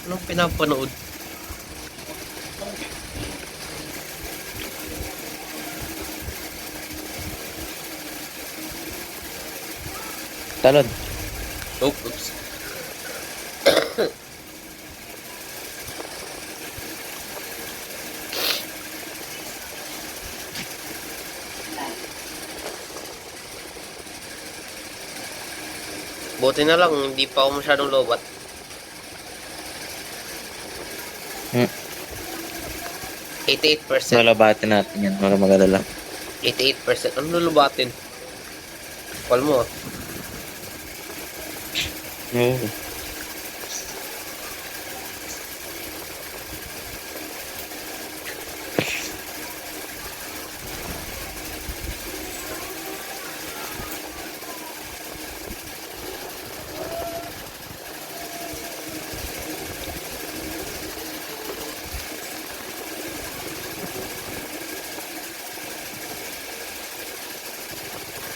Anong pinapanood? Talon. Oops. Buti na lang, hindi pa ako masyadong lobat. Hmm. 88%. Lalabatin natin yan. Wala magalala. 88%. Ano lulubatin? Call mo. Oo.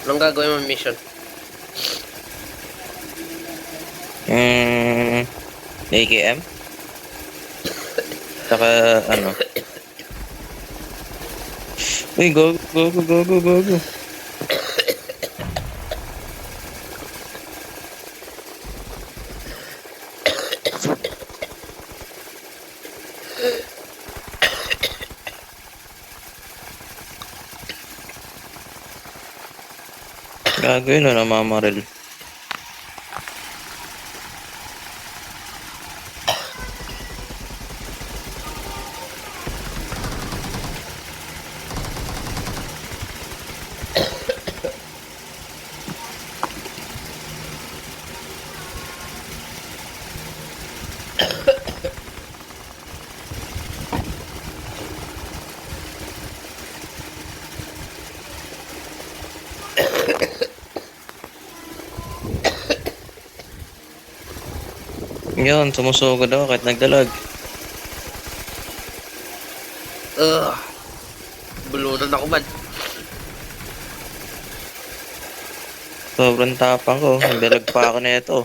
Anong gagawin mo mission? AKM? Saka ano? Uy, go. Gagawin na namamaril. Yun, sumusugod ako kahit nagdalag. Bulunan ako man. Sobrang tapang ko. Nagdalag pa ako na ito.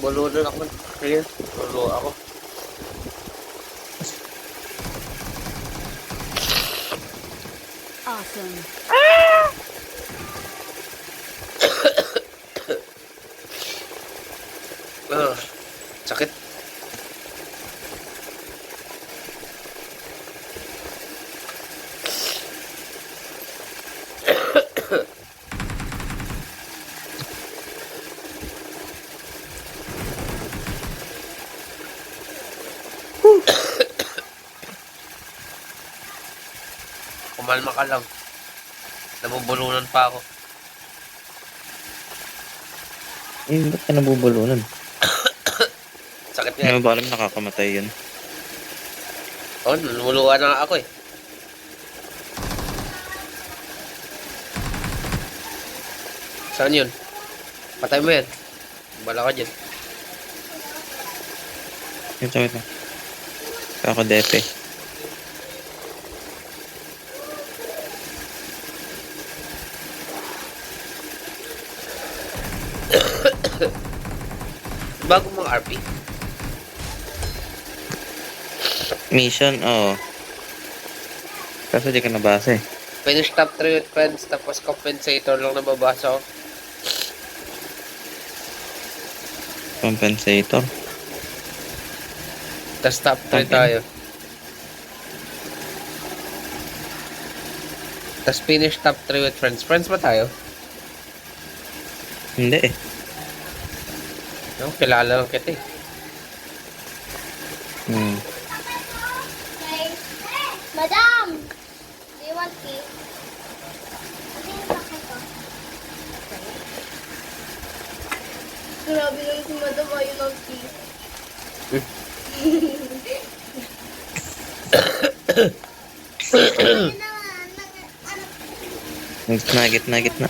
Bulunan ako man. Kaya, bulo ako. Awesome. Sakit. Kumalma ka lang. Nabubulunan pa ako. Ba't ka nabubulunan? Sakit nga. Hindi mo ba alam nakakamatay yun? Oh, naluluwa na nga ako eh. Saan yun? Patay mo yan. Bala ka dyan. Wait lang. Ako depe. Bago mong RP? Mission, oo. Kaso di ka nabasa eh. Finish top 3 with friends, tapos compensator lang nababasa ko. Compensator. Tapos top 3 Okay. tayo. Tapos finish top 3 with friends. Friends ba tayo? Hindi eh. No, kilala lang kita eh. Madam! Do you want tea? Grabe lang si Madam, ayaw ng tea. Gitna.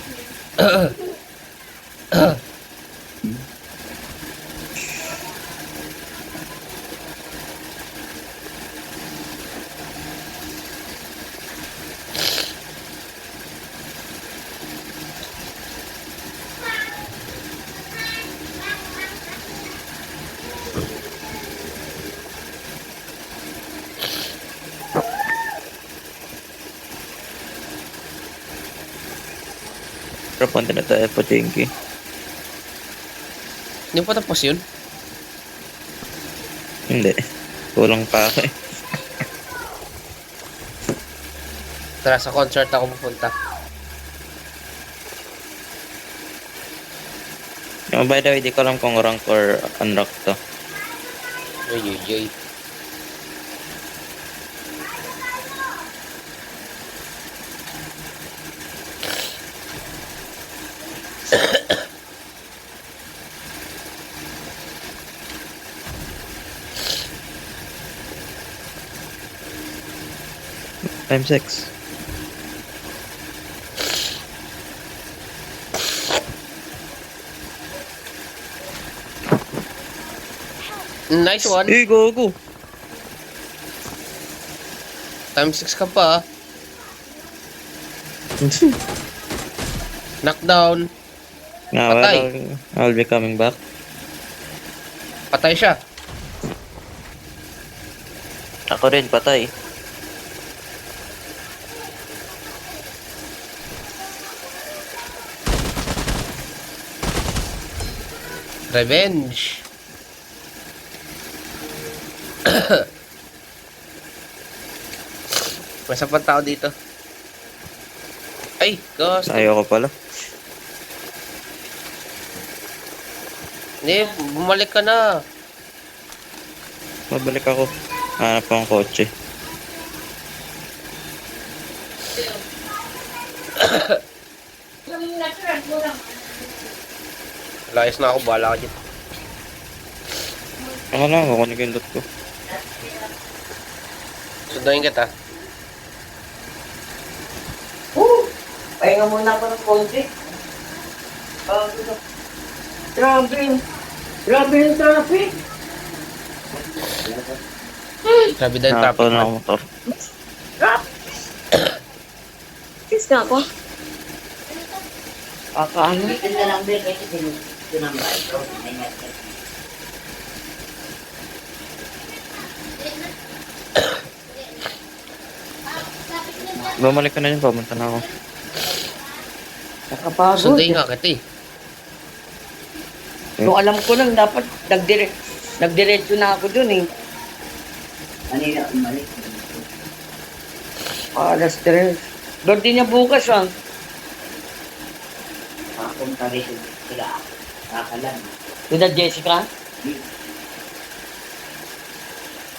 punta na tayo po, Chinky. Hindi pa tapos yun. Hindi. Kulang pa ako eh. Tara, sa concert ako pupunta. By the way, di ko alam kung rank or unrank to. Uy, uy, uy. Time 6. Nice one. Eh, go. Time 6 ka pa. Knockdown. Nga, Patay. I'll be coming back. Patay siya. Ako rin, patay. Revenge. May isa pang tao dito. Ay, ghost. Ayoko pala. Hindi, bumalik ka na. Mabalik ako. Hanap ko ang kotse. Layas na ako, bahala ka dyan. Ako lang, kukunin ko yung loot ko. Sundayin kita. Pahinga muna ako ng konti. Grabe. Grabe yung traffic. Grabe daw yung Hanap traffic ko na man. ang motor. Kiss na ako. Ano? Ganda lang din kasi tinambay ko. Bumalik ka na yun, pumunta na ako. Nakapagod. Sundayin nga kita eh. Kung alam ko lang, dapat nagdiretso na ako dun eh. Kanina umalik. Alas 3. Birthday niya bukas ah. Papunta rin sila. Kakalan. Sila Jessica.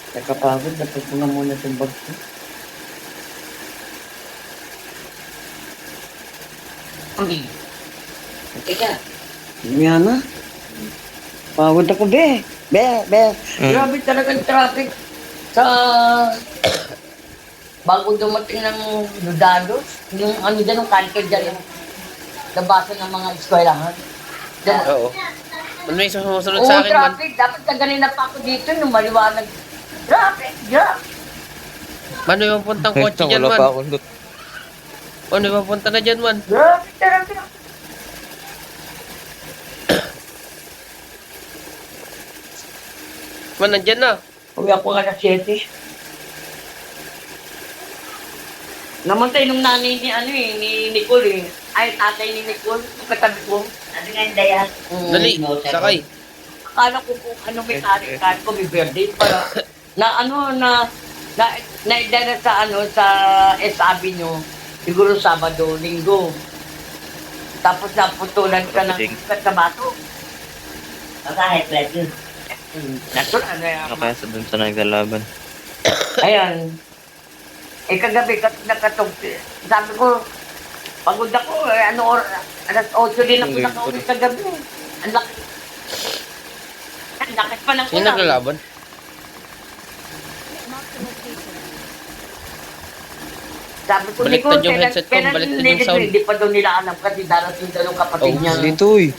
Nakapagod, dapat ko nga muna itong bag ko. Teka. Yan na. Pagod ako, be. Be. Mm. Grabe talagang traffic sa bago dumating ng Ludados. Yung ano dyan, yung canter dyan, yung labasan ng mga eskwelahan. Dyan. Oo. Man may sumusunod sa akin man. Traffic. Dapat kaganina pa ako dito nung maliwanag. Traffic, Man, may mapuntang kotse dyan Wala man. pa akong loot. Man, may mapunta na dyan man. Traffic, traffic. Man, nandyan na. Uwi ako nga na 7. Namatay nung nanay ni ni Nicole eh. Ay, tatay ni Nicole, yung katabi ko. Ano nga yung daya? Dali, sakay. Akala ko kung ano may kari ko, may birthday para naidala sa sa S Avenue, siguro Sabado, Linggo. Tapos naputulan ka ng katabato. Kahit like yun. Natural na yan. Ano kaya sa dun sa naglalaban? Ayan. Kagabi, nakatugti. Sabi ko, pagod ako, alas 8 din ako nakaulit kagabi. Ang laki. Ang laki pa ng Sino naglalaban? Sabi ko, Baliktad Nicole, yung headset ko, baliktad yung sound. Hindi pa daw nila alam kasi darating daw yung kapatid Oh, niya Dito eh.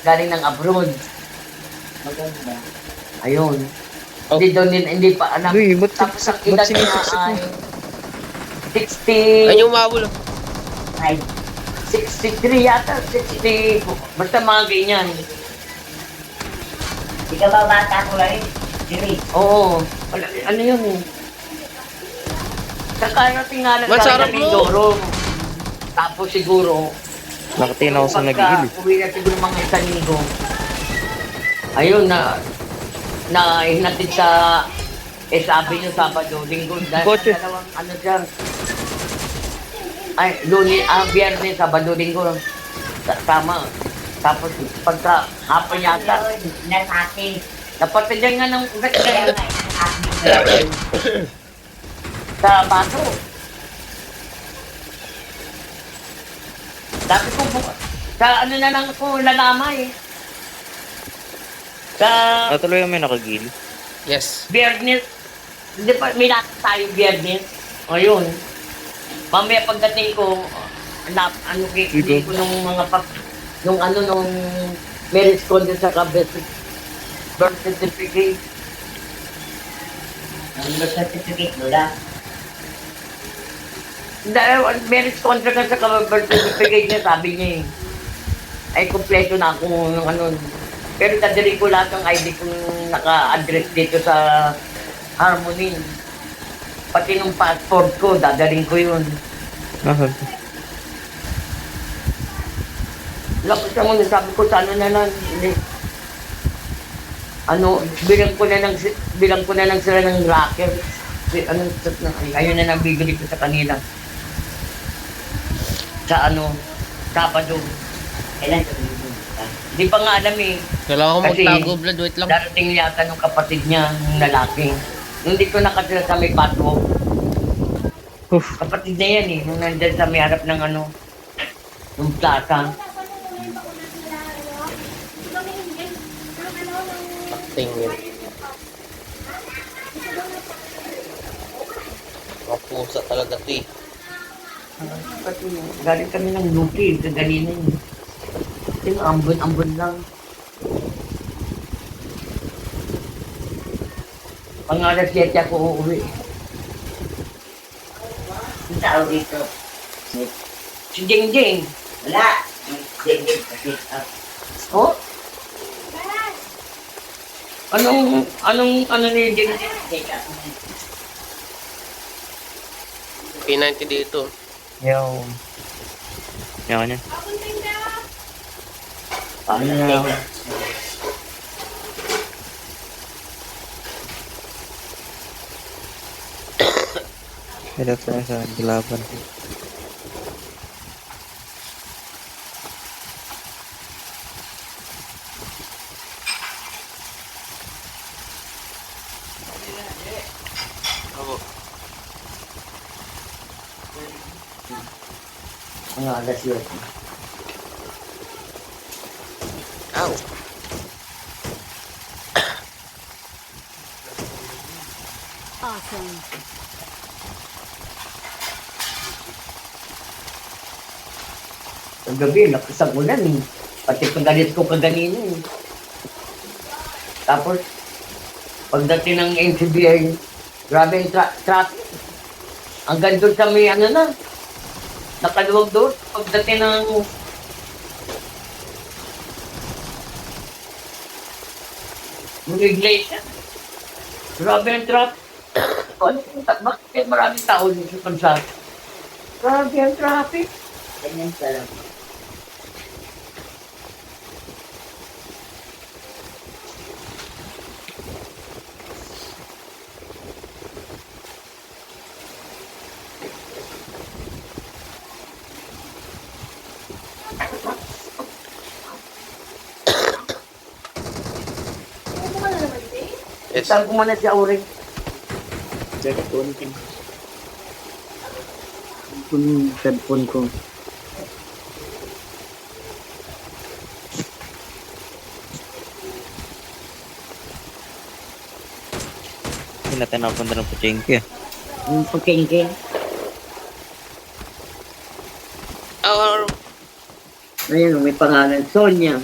galing ng abroad. Maganda. Ayun. Oh. Hindi pa alam. Uy, ba't Tapos ang edad niya sinisiksik mo? ay 60... Ayun yung umabol. Ay, 63 yata, 60... Basta mga ganyan. di ka ba bata ko lang eh? Siri. Oo. Ano yun eh. Kakarating nga lang Masarap sa mo. Mindoro. Tapos siguro, Nakatingin ako sa nagigil. Uwi na siguro mga isang linggo. Ayun na hinatid sa sabi nyo Sabado, Linggo. Kotse. Dalawang ano dyan. Ay, Biyernes, Sabado, Linggo. Tama. Tapos pagka hapon yata, Nasati. napatidyan nga ng ugat Kaya kaya nga, nasati. sa baso. Sabi ko, sa ano na lang ako lalamay. Sa Natuloy kami nakagili. Yes. Biyernes, hindi pa, may lakad tayo Biyernes. O yun. Mamaya pagdating ko, hindi ko nung mga nung marriage contract sa birth certificate. Ang birth certificate, Lola. Dahil marriage contract na sa birth certificate niya, sabi niya eh. Ay, kompleto na ako ng ano. Pero dadalhin ko lahat ng ID kong naka-address dito sa Harmony. Pati nung passport ko, dadalhin ko yun. Nasaan? Lapos naman, sabi ko sa ano na lang, hindi. Ano, bilang ko na lang sila ng rocker. Ayun na nang bibili ko sa kanila. Sa ano, Sabado. Kailan ka dito? Di pa nga alam eh. Kailangan ko Kasi, magtago, Vlad. Wait lang. Darating yata nung kapatid niya, yung lalaki. Nung dito nakatira sa may patwalk. Kapatid niya yan eh, nung nandun sa may harap ng ano, yung plaza. Acting yun. Mga pusa talaga ito eh. Kasi galing kami ng Lupi, kaganina yun. Yung ambon-ambon lang. Pang alas 7 ako uuwi. Ang tao dito. Si Jeng Jeng. Wala. Hindi kasi. Oh? Ano ni Jeng Jeng? P90 dito. Yo. Yan yan. Ano na? Kaya tayo sa gilaban. Ako. Ano alas yun? Ow. Kagabi, nakasag ulan eh. Pati pagalit ko kaganina eh. Tapos, pagdating ng NCBI, grabe yung traffic. Hanggang doon sa may ano na, nakaluwag doon. Pagdating ng regulation. Grabe yung traffic. Bakit maraming tao dito sa Kansas? Grabe yung traffic. Ganyan ka lang. Yes. Saan ko muna si Aureng? Cellphone ko. Yung cellphone ko. Hindi natin napunta ng Puchengke. Yung pagkengke. Oh, Ayun, may pangalan. Sonia.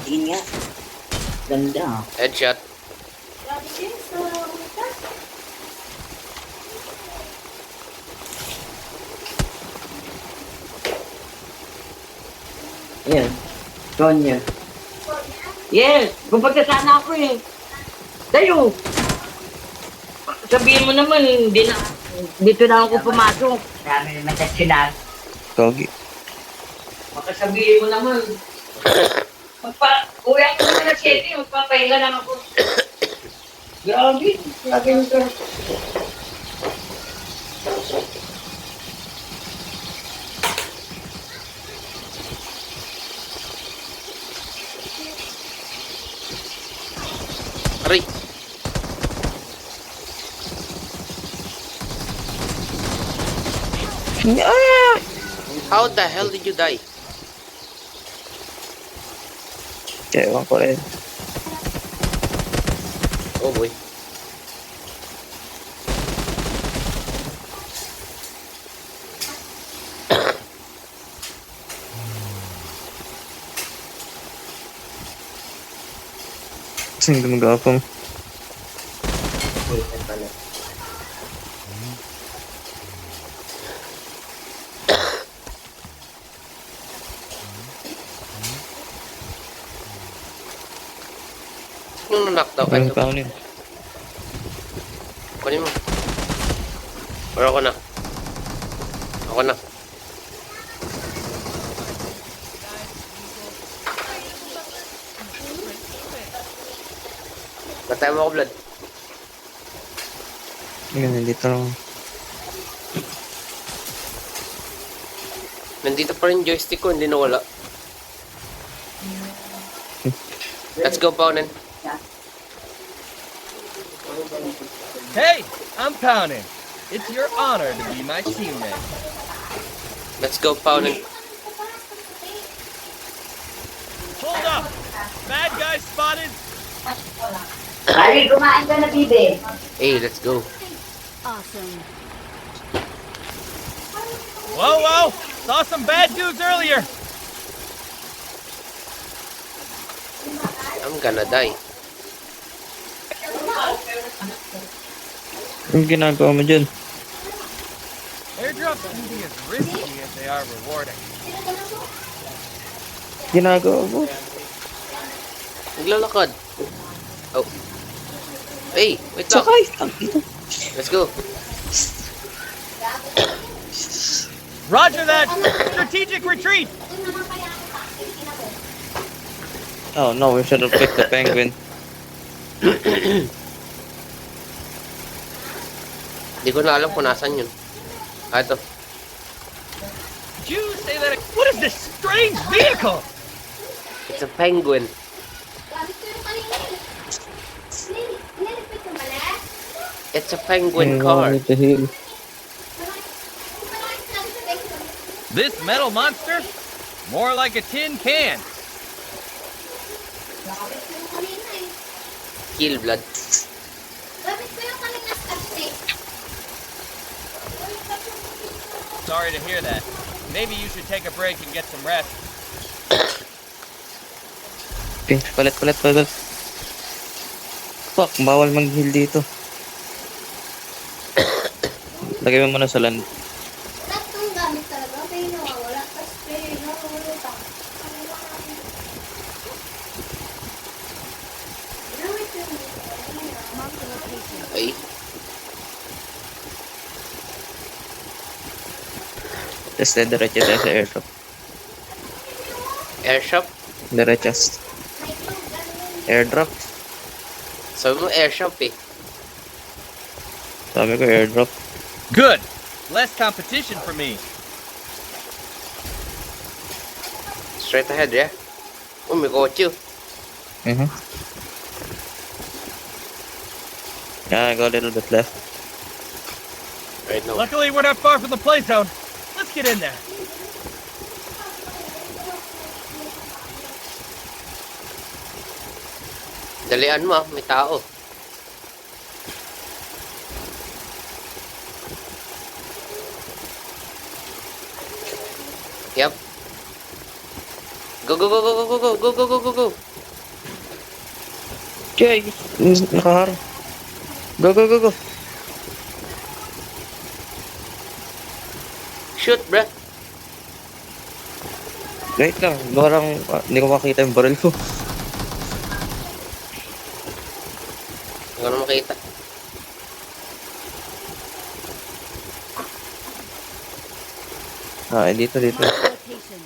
Tingin nga. Ganda. headshot. Ayan. Sonia. Yes! Pupunta sana ako eh. Tayo! Sabihin mo naman, hindi na ako. Dito na ako pumasok. Dami naman sa sinas. Gogi. Makasabihin mo naman. Kuya ko naman na 7, magpapahinga lang ako. Grabe. Grabe yung sir. Aray! How the hell did you die? Ewan ko rin. Oh boy. Saan gumagapang? Yung knock daw. Ang kaunin. Kunin mo. Or ako na. Ako na. Patay mo ako, Blood. Yun, nandito lang. Nandito pa rin joystick ko, hindi nawala. Let's go, Paunin. Hey, I'm Poundin. It's your honor to be my teammate. Let's go, Paunin. Hold up! Bad guy spotted! Kali, kumain ka na, bibe. Hey, let's go. Whoa, whoa! Saw some bad dudes earlier! I'm gonna die. Anong ginagawa mo dyan? Airdrops can be as risky as they are rewarding. Ginagawa mo? Naglalakad. Oh. Hey, wait lang. Sakay! Ang ito. Let's go. Roger that! Strategic retreat! Oh no, we should have picked the penguin. Hindi ko na alam kung nasan yun. Ah, ito. Did you say that? What is this strange vehicle? It's a penguin. Gamit ko yung kanina eh. Nilipit ko mali. It's a penguin Ang car. gamit sa hill. This metal monster? More like a tin can. Gamit ko yung kanina eh. Kill, Blood. Gamit ko yung kanina sa stick. Sorry to hear that. Maybe you should take a break and get some rest. Okay, palit. Fuck, bawal mag-heal dito. Lagay mo muna sa land. Lahat ng gamit talaga. Pero nawawala. Tapos pero nawawala. Gamit ko yung Ay. Tapos diretso tayo sa airshop. Airshop? Diretso. Airdrop. Sabi mo airshop eh. Sabi ko airdrop. Good. Less competition for me. Straight ahead, yeah? Oh, may kotse. Yeah, I go a little bit left. Right now. Luckily, we're not far from the play zone. Let's get in there. Dalian mo, may tao. Yep. Go, go, go, go, go, go, go, go, go, go, go. Okay, nakaharap. Go. Shoot, bruh. Wait lang, parang hindi ko makita yung barrel ko. Hindi ko na makita. Ah, dito. Location.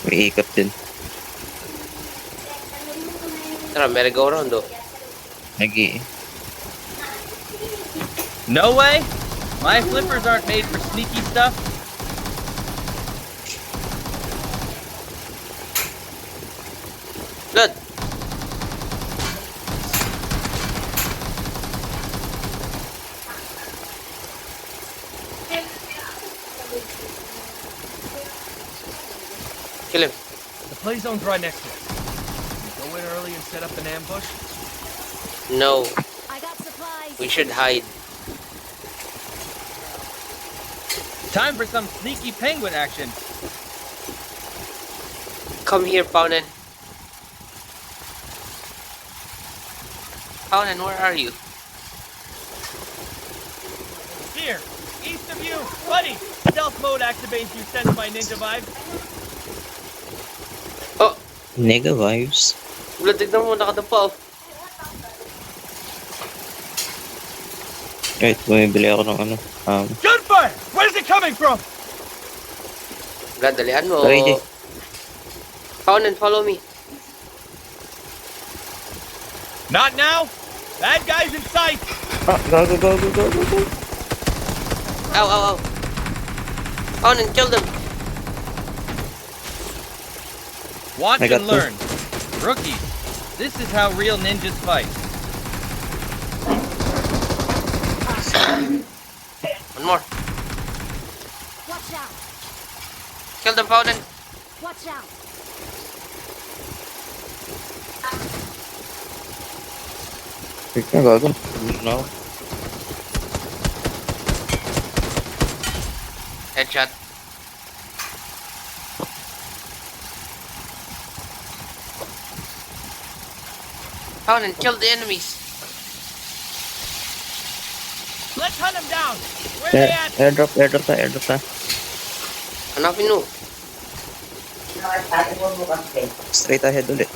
May ikot din. Tara, merry-go-round oh. Nag-i. No way! My flippers aren't made for sneaky stuff. Blood! Kill him. The play zone's right next to us. Can we go in early and set up an ambush? No, I got supplies. we should hide. Time for some sneaky penguin action. Come here, Paunen. Paunen, where are you? Here, east of you, buddy. Stealth mode activates you, sense my ninja vibe. Oh, Nega vibes. Blood, tignan mo, nakadapa oh. Wait, bumibili ako ng ano. Gunfire! Where's it coming from? Blood, dalian mo. Sorry, Jay. Paunen, follow me. Not now. Bad guys in sight. Ah, go. Ow, ow, ow. Paunen, kill them. Watch I got and learn. Rookies, this is how real ninjas fight. One more. Watch out. Kill them, Paunen. Watch out. Wait na, gago. No. Headshot. Paunen, kill the enemies. Let's hunt them down. Where they at? Airdrop na. Hanapin mo. Straight ahead ulit.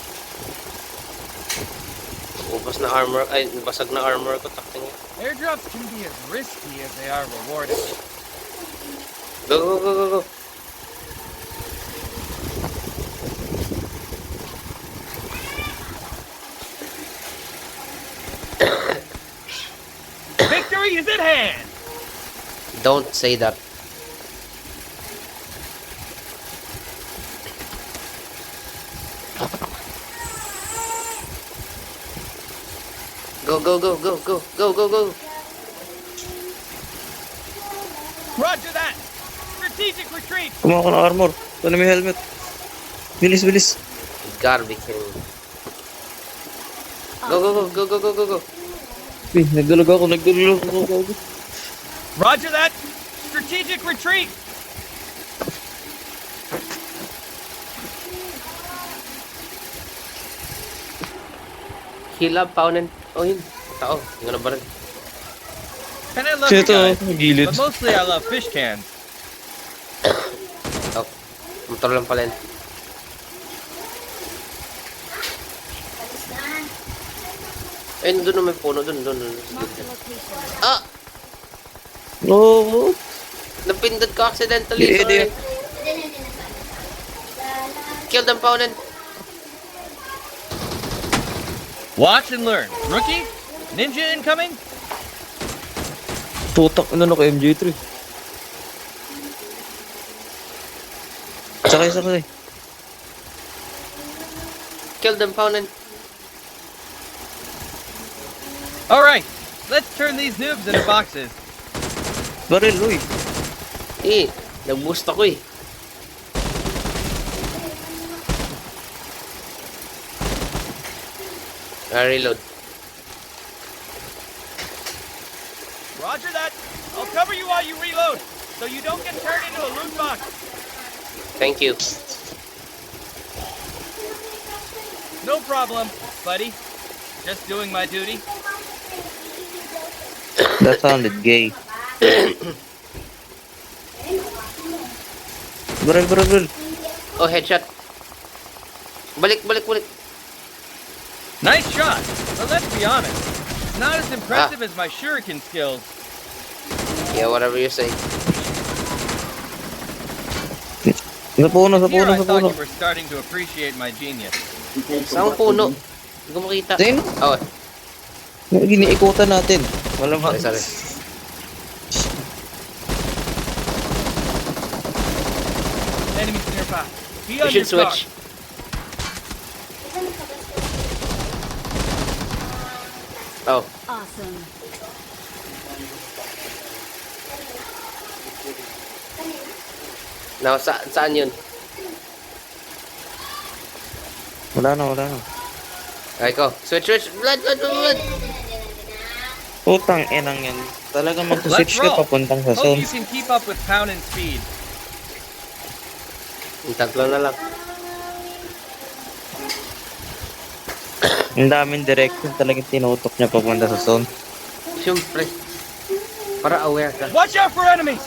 Ubas na armor, ay, basag na armor ko, takting yan. Airdrops can be as risky as they are rewarding. Go. Victory is at hand. Don't say that. Go. Roger that. Strategic retreat. Kumuha ko ng armor. Ito na may helmet. Bilis. You gotta be kidding me. Go. Uy, nagdulog ako. Gago. Roger that. Strategic retreat. Heal up, Paunen. Oh, yun. Tao. Hindi ko na ba rin. And I love you Ito, guys, gilid. but mostly I love fish cans. Oh. Motor lang pala yun. Ayun, doon na may puno. Doon. Mark the location. Ah! No. Napindot ko accidentally. Hindi. Sorry. Kill them, Paunen. Watch and learn. Rookie, ninja incoming. Tutak na ko MJ3. Sakay. Kill them, Paunen. All right, let's turn these noobs into boxes. Baril, uy. Nag-boost ako eh. Reload. Roger that. I'll cover you while you reload, so you don't get turned into a loot box. Thank you. No problem, buddy. Just doing my duty. That sounded gay. Baril. Oh, headshot. Balik. Nice shot, but let's be honest, it's not as impressive as my shuriken skills. Yeah, whatever you say. Sa puno, sa Here puno, I sa thought puno. you were starting to appreciate my genius. Saan puno? Hindi ko makita. Sino? Oh, Giniikutan natin. Wala ba? sorry. Enemies nearby. Be We on your should guard. switch. Oh, Awesome. now saan yun? Wala na. Ay ko. Switch. Blood. Putang enang yan. Talagang mag-switch ka papuntang sa Hope zone. you can keep up with pound and speed. Yung tatlo na lang. Ang daming direction talagang tinutok niya papunta sa zone. Siyempre. Para aware ka. Watch out for enemies!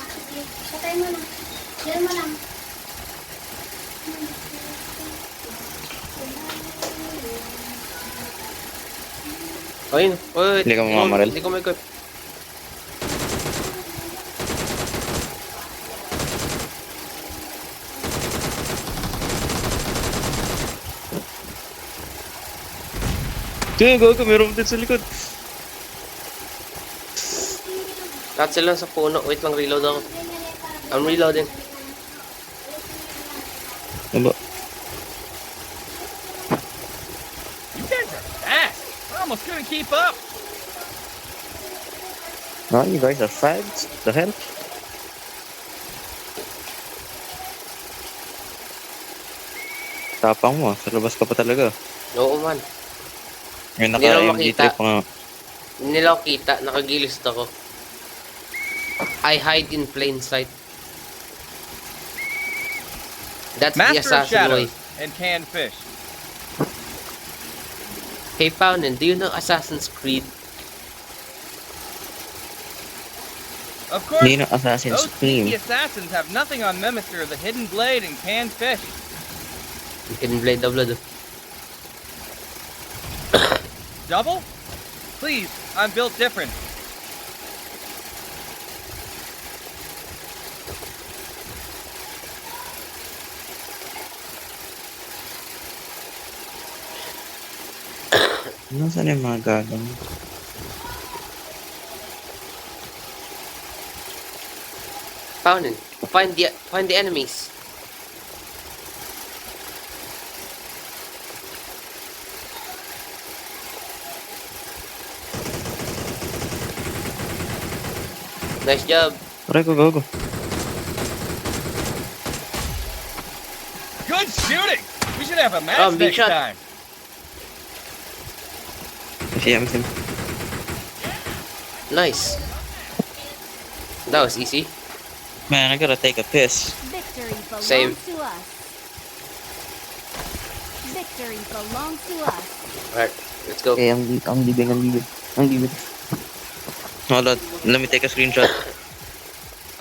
Patay mo na. Diyan mo lang. Ayun. Wait. Hindi ka mamamaril? Hindi ko may equip. Sige, gago. Meron din sa likod. Cancel lang sa puno. Wait lang, reload ako. I'm reloading. Ano ba? You guys are fast! I almost couldn't keep up! Ah, you guys are fags? The hell? Tapang mo. Sa labas ka pa talaga. Oo man. Ngayon Hindi naman naka-MG3 makita. pa nga. Hindi nila ako kita. Nakagilist ako. I hide in plain sight. That's the Master of assassin way. Shadows and canned fish. Hey Paunin, do you know Assassin's Creed? Of course, Hindi na Assassin's those sneaky Creed. assassins have nothing on Memister the Hidden Blade and canned fish. You can blade the blood. Double? Please, I'm built different. Nasaan yung mga gagang? Paunin, find the enemies. Nice job. Aray ko, gago. Good shooting! We should have a match big next shot. time. Siyam. Nice. That was easy. Man, I gotta take a piss. Victory belongs Same. to us. Victory belongs to us. Alright, let's go. Okay, ang libing. Hold on, let me take a screenshot.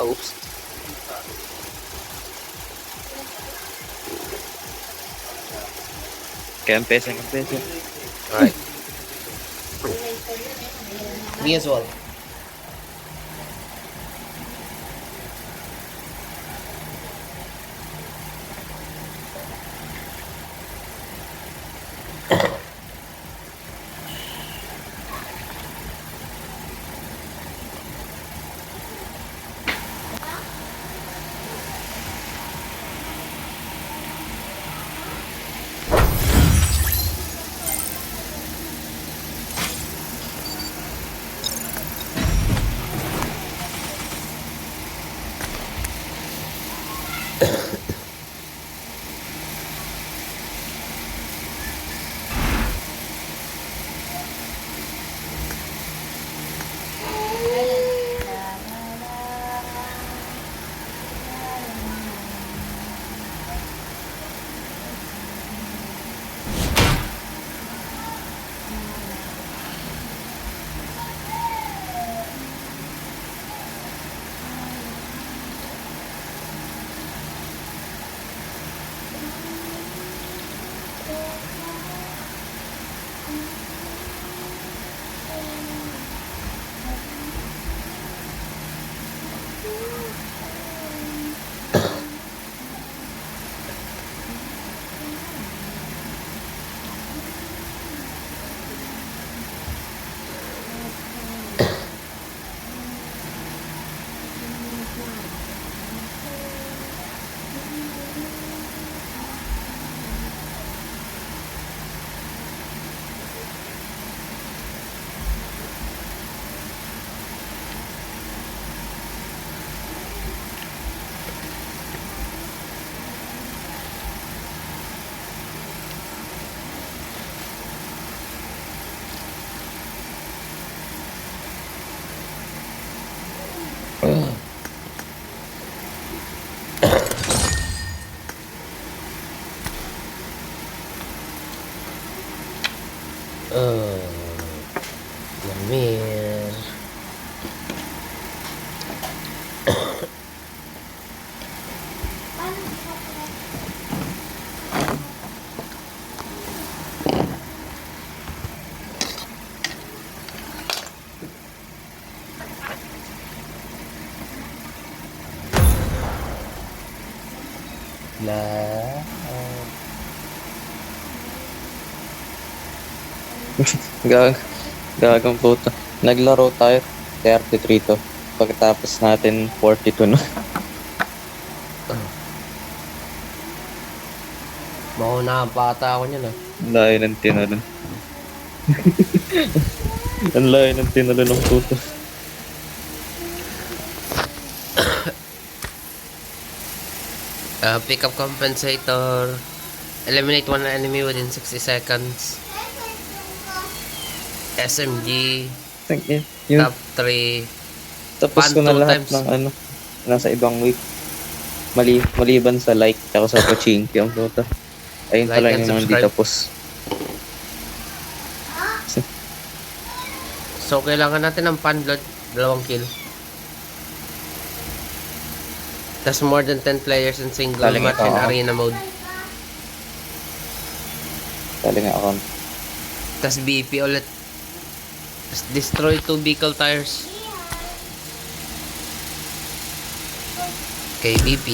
Oops. Okay, ang pesa. Alright. Me as well. Lamir. La. Gag gagang puta. Naglaro tayo 33 to. Pagkatapos natin 42 na. Mauna ang pata ako niyan ah. Ang layo ng tinalo. Ang layo ng tinalo ng puto. Pick up compensator. Eliminate one enemy within 60 seconds. SMG. Yung Top 3. tapos ko na Pan two lahat times. ng ano, nasa ibang week. Maliban sa like, ako sa pachinki ang puta. Ayun Like talaga and yung mga hindi subscribe. tapos. So, kailangan natin ng panload. 2 kill. That's more than 10 players in single Galing match ito, in ah. arena mode. Galing nga account. Tas BP ulit. Tas destroy 2 vehicle tires. Okay, BP.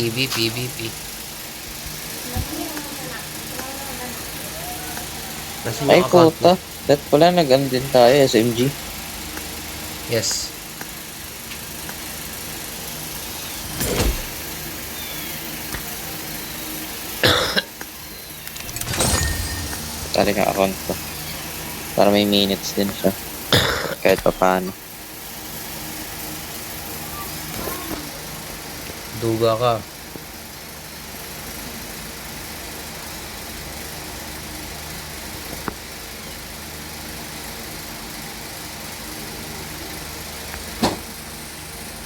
Nasaan Ay yung account puta, that pala nag-ano din tayo, SMG. mo? Yes. Galing nga account ko. Para may minutes din siya. Kahit pa paano. Duga ka.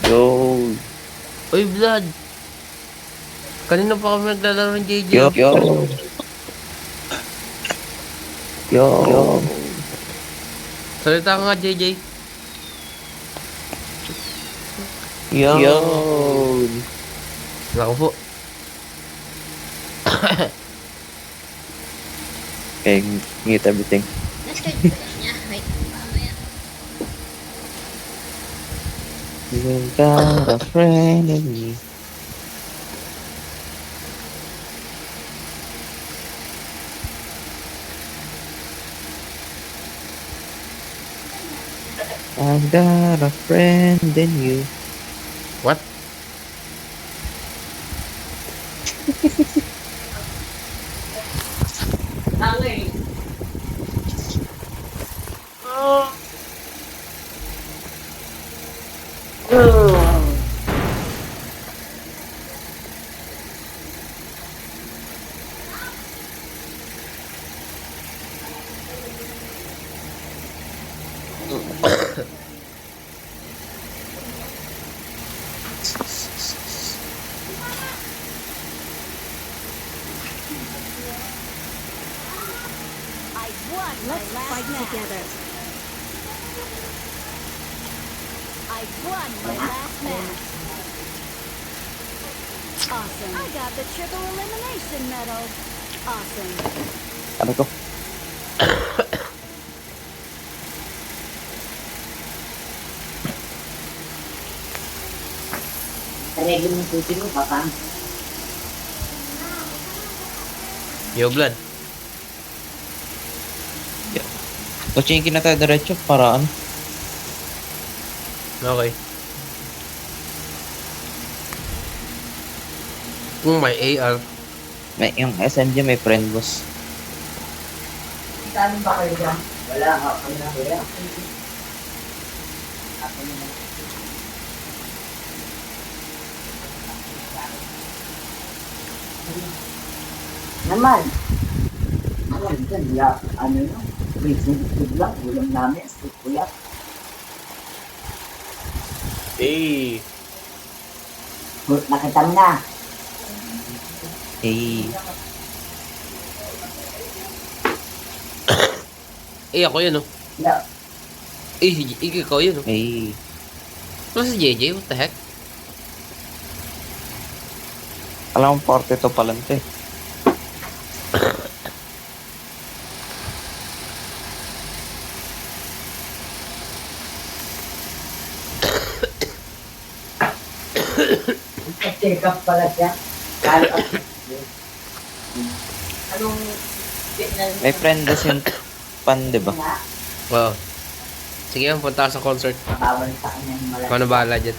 Yo! Uy, Vlad! Kanina pa kami naglalaro ng JJ. Yo! Yo! Yo! Yo! Salita ka nga, JJ. Yo! Yo! Naku po. Okay, mute everything. Na-charge ko lang niya. Wait, paano yan? You got a friend in me. I've got a friend in you. What? Ano eh? Let's fight together. I won my last match. Awesome. I got the triple elimination medal. Awesome. Ano to? Ready mo puti mo, papa. Yo, Vlad. Pachinki na tayo diretso para ano? Okay. Kung may AR. May, yung SMG may friend boss. Saan ba kayo dyan? Wala, ako na kuya. Naman. Naman, dyan, ano yun? Food lang, ulam namin, street kuya. Hey. Nakita mo na. Eh, Ako yun, oh. No. Ikaw yun, oh. eh. Ano si JJ? What the heck? Alam mo, 42 pa lang ito eh. Check up pala siya. Kala Anong... May friend kasi yung pan, di ba? Wow. Sige, punta ka sa concert. Bawal sa kanya yung malaki. Ako na bahala dyan.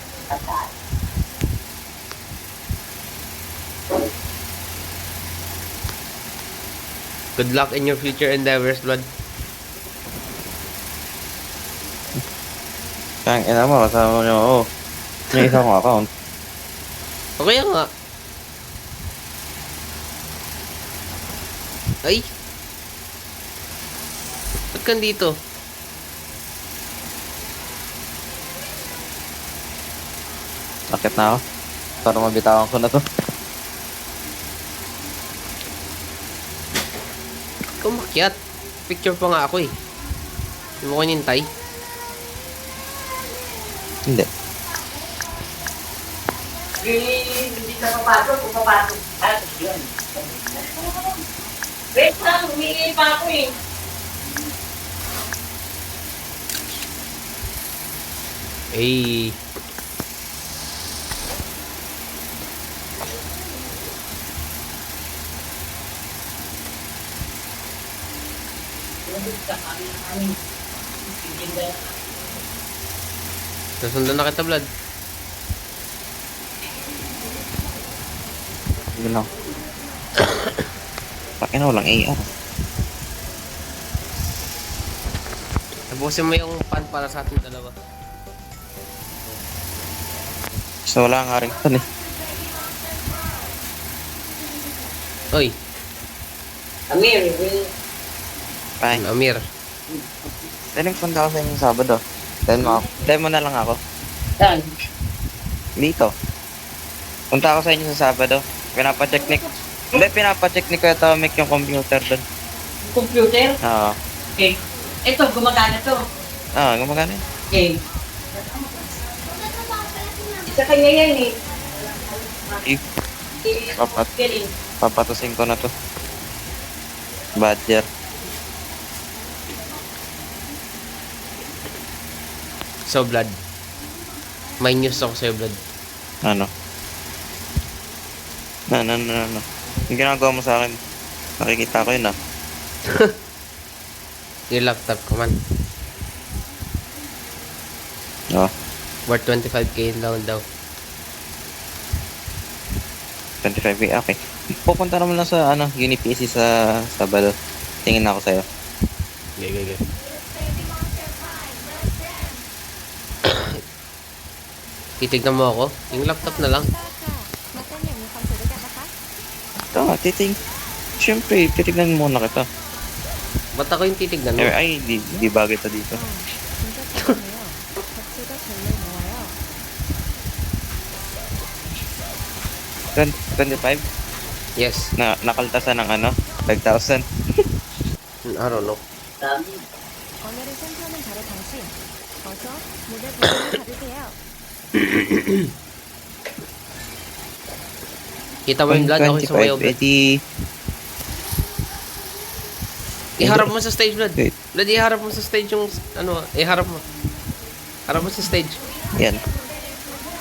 Good luck in your future endeavors, Blood. Kaya ina mo, kasama niyo ako. May isang account. Okay nga. Ay! Ba't kan dito? Sakit na ako. Para mabitawan ko na to. Kumakyat. Picture pa nga ako eh. Hindi mo ko nintay. Hindi. Hindi ka papasok, kung papasok. Yun. Wait lang, humingi pa ako eh. Eh. Nasundan na kita, Blood. Yun lang. Pakin na walang AR. Tapusin mo yung pan para sa ating dalawa. So wala nga rin pan eh. Oy, Amir, Bye. Amir. Daling punta ako sa inyo Sabado. Demo na lang ako. saan? Dito. Punta ako sa inyo sa Sabado. Pinapacheck ni Kuya Tomic yung computer doon. Computer? Oo. Okay. Ito, gumagana to. Gumagana yun. Okay. Isa kanya yan eh. Eh, Papat. Galing. papatusin ko na to. Badger. So, Blood. May news ako sa'yo, Blood. Ano? Ano. Yung ginagawa mo sa akin, nakikita ko yun ah. Yung laptop ko, man. Oo. Worth 25k lang daw. 25 okay. Pupunta naman lang sa UniPC sa Sabado. Tingin na ako sa'yo. Okay. Titignan mo ako? Yung laptop na lang. またね、มีความสุขด้วยกันนะคะ Siyempre, titignan muna kita. Ba't ako yung titignan mo? Ay, di bagay to dito. 진짜 좋네요. 박수가 절로 나와요. 25? Yes. Nakaltasan ng 5,000. I don't know. 오늘의 센터는 바로 당신. 어서 무대 보도를 받으세요. Kita mo yung Blood? Ako yung sumayaw, Blood. Iharap mo sa stage, Blood. Wait. Blood, iharap mo sa stage yung... iharap mo. Harap mo sa stage. Yan.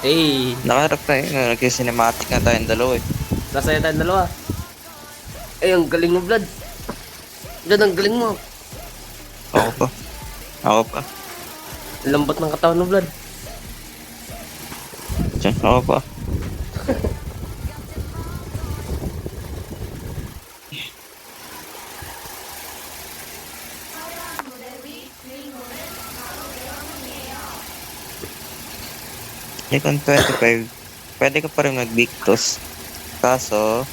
Hey! Nakaharap tayo. Nag-cinematic na tayong dalawa eh. Nasaya tayong dalawa. Ang galing mo, Blood. Blood, ang galing mo. Ako pa. Lambot ng katawan mo, Blood. Diyan, ako pa. Kung 25, pwede ka pa rin mag-Victus. Kaso,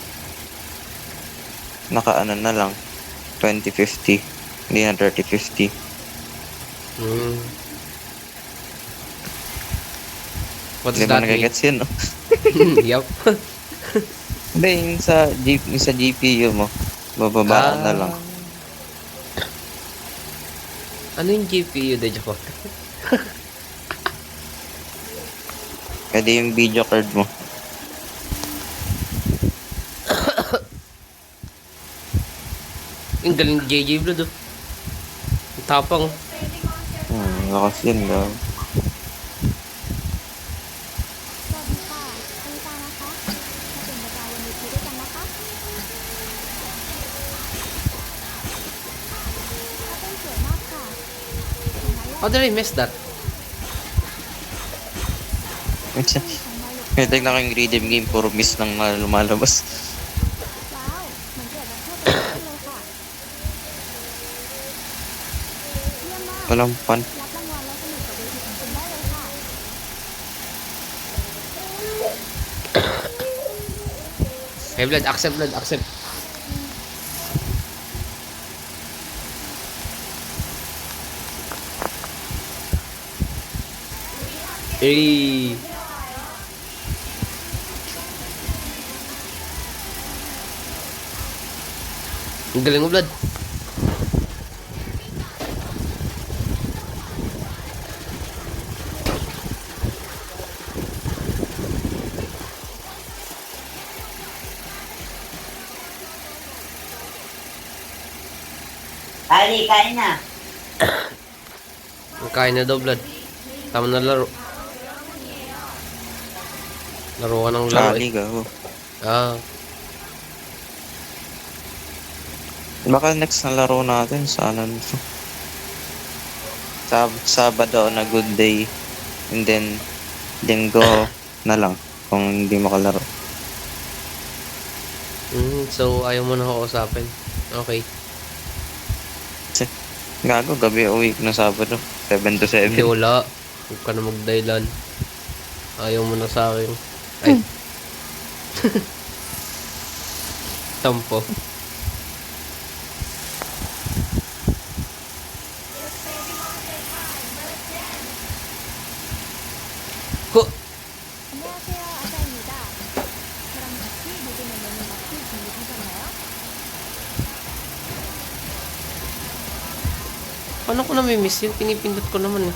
naka na lang, 2050. Hindi na 3050. What Hindi does mo that mean? nagagets yun, no? Yup. Hindi, yung sa GPU mo. Bababaan na lang. Ano yung GPU de Japan? Pwede yung video card mo. Yung galing ni JJ Blood oh. Ang tapang. Lakas yun daw. สวัสดีค่ะคุณตานะคะมาถึงรายการวันนี้ด้วยกันนะคะถ้าเป็นสวยมากค่ะอย่างนั้นแหละ How did I miss that? ของมาอยู่ Kaya tignan ko yung rhythm game, puro miss lang na lumalabas. ว้าวเหมือนเกิดมาเที่ยวเป็นเพื่อนเลยค่ะเยี่ยมมาก Walang fun. รับรางวัลแล้วสนุกกับเวทีของคุณได้เลยค่ะ Hey Blood, accept Blood, accept. Hey. Ang galing mo, Blood. Ali, kain na. Ang kain na daw, Blood. Tama na laro. Laro ka ng laro eh. Liga, oh. Ah, Baka next na laro natin sa ano nito. Sabado na good day. And then, linggo na lang kung hindi makalaro. so ayaw mo na ako usapin. Okay. Gago, gabi uwi ko na Sabado. 7 to 7. Hindi wala. Huwag ka na magdahilan. Ayaw mo na sa akin. Ay. Tampo. Ko. 안녕하세요, 아사입니다. 저랑 같이 모든 연예인 마트 준비하셨나요? Paano ko nami-miss yun? Pinipindot ko naman eh.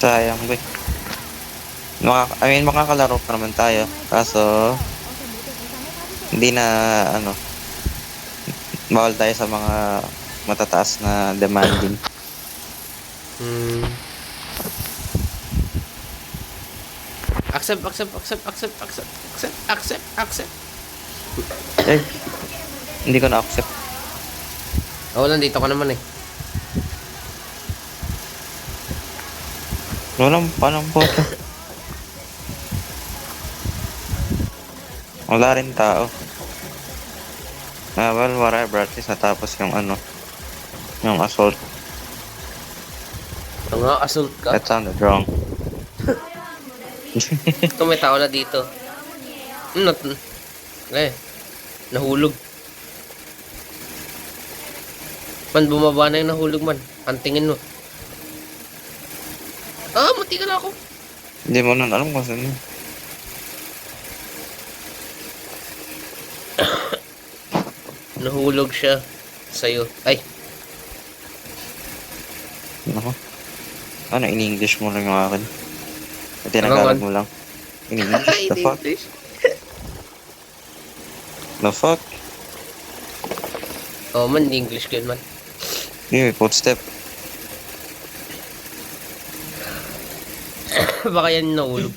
Sayang, boy. Makakalaro pa naman tayo. Kaso, 어서 모두 보상을 받으세요. hindi na, bawal tayo sa mga matataas na demanding. Accept. Eh, hindi ko na-accept. Oo, nandito ka naman eh. Walang photo. Wala rin tao. Well, whatever. At least natapos yung yung assault. Ito nga, assault ka. That sounded wrong. Ito may tao na dito. Nahulog. Man, bumaba na yung nahulog man. Antingin mo. Mati ka na ako. Hindi mo na alam kung saan yun. Nahulog siya sa'yo. Ay, Ako. Ano, in-English mo lang yung akin. At tinagalog mo lang. In-English? The fuck? English. The fuck? Oh man, English ko yun man. Hindi, may footstep. Baka yan yung nahulog.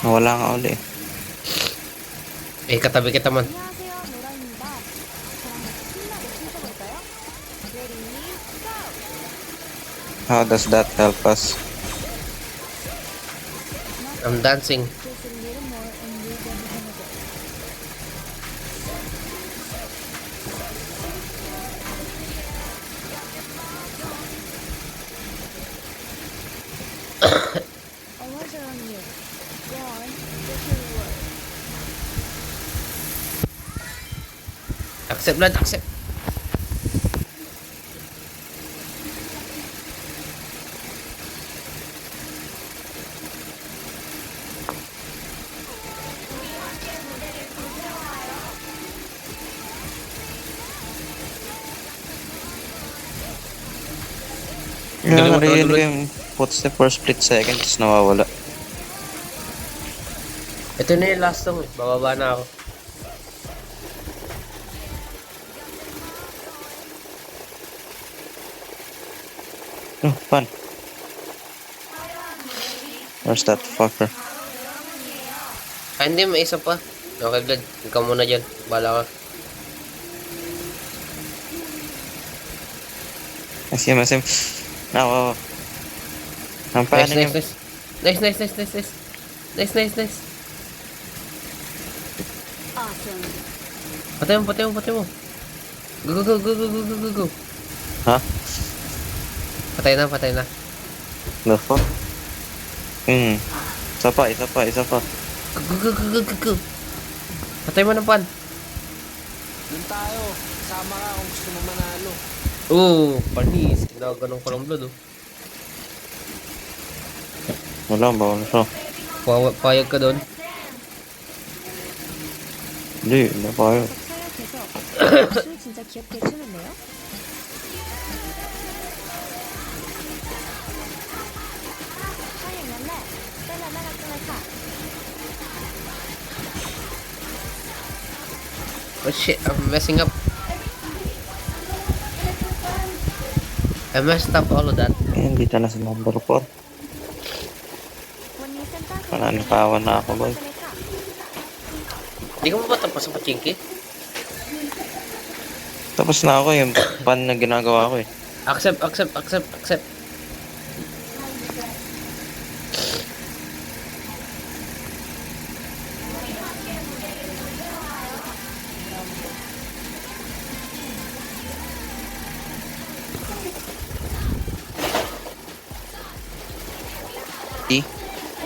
Wala nga uli eh. Katabi kita man. 안녕하세요, 노라입니다. 저랑 같이 신나게 춤춰볼까요? 레디, 고! How does that help us? I'm dancing. Just a little more and we'll get the hang of it. All eyes are on you. Go on, get your reward. Accept, Vlad, accept. Galing mo Narinig ko talaga. yung footstep for split second, tapos nawawala. Ito na yung last song eh. Bababa na ako. Oh, fun. Where's that fucker? Ay, hindi, may isa pa. Okay, Vlad. Ikaw muna dyan. Bala ka. Asim. Ako. Ang Nice, paano nice, yung... nice. Nice, nice, nice, nice, nice. Nice, nice, nice. Awesome. Patay mo, patay mo, patay mo. Go, go, go, go, go, go, go, go. Ha? Patay na, patay na. The fuck? Isa pa. Go, go, go, go, go, go. Patay mo ng pan. Doon tayo. Sama ka kung gusto mo manalo. Oo, panis. Ginaganon ko lang blood, oh. Wala, bawal siya. Payag ka doon. Hindi pa yun. 계속 춤 진짜 귀엽게 추는데요? 하이면은 셀라나가 끊을까? Oh shit, I'm messing up. I messed up all of that. Ayun, dito na sa number 4. 원니 센터 Pananakawan na ako, boy. 끊을까? Hindi ka mo ba tapos sa pachinki? Tapos na ako yung pan na ginagawa ko eh. Accept, accept, accept, accept.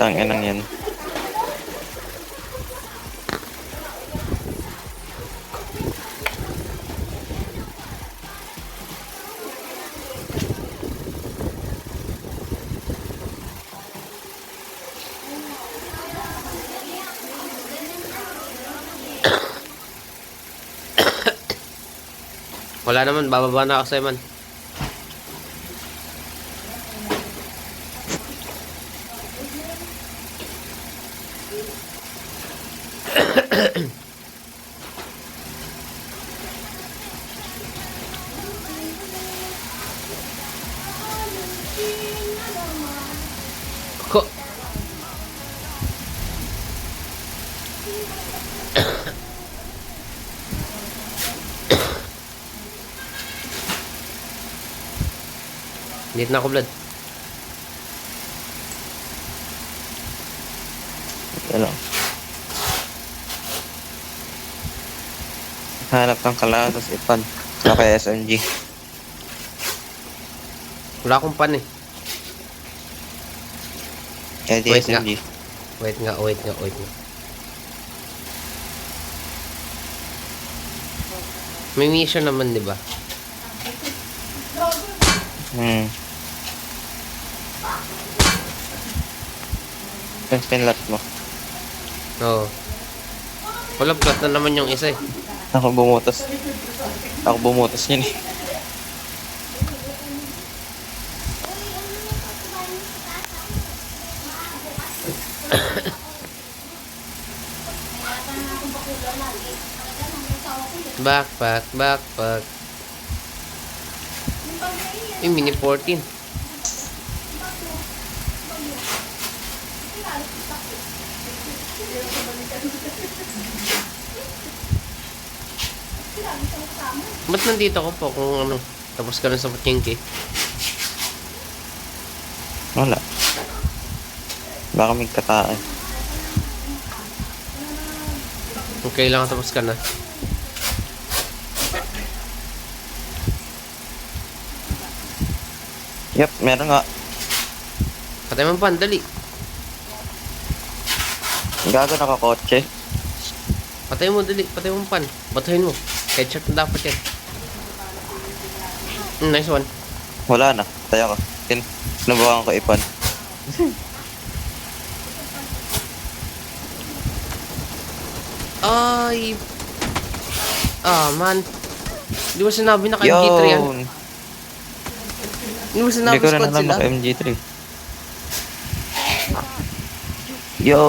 Tangin yan. Wala naman, bababa na ako sa iman. Ko. Hindi na ako blood. Ano? Hanap ng kalahan, tapos ipan. Saka SMG. Wala akong pan eh. Eh di Wait SMG. Wait nga. May mission naman, di ba? Pinlat mo. Oo. Wala, plat na naman yung isa eh. Ako bumutas yun eh. Backpack. Mini 14. Ba't nandito ko po kung ano, tapos ka na sa pachinki? Wala. Baka may kataan. Okay lang, tapos ka na. Yep, meron nga. Patay mo pan, dali. Gago nakakotse. Patay mo, dali. Patay mo pan. Batahin mo. Headshot na dapat yan. Nice one. Wala na. Tayo ko. Nabawakan ko ipan. Ay. Man. Di ba sinabi na kay MG3 yan? Yun! Di ba Hindi sinabi ko rin squad alam sila? ako MG3. Yo!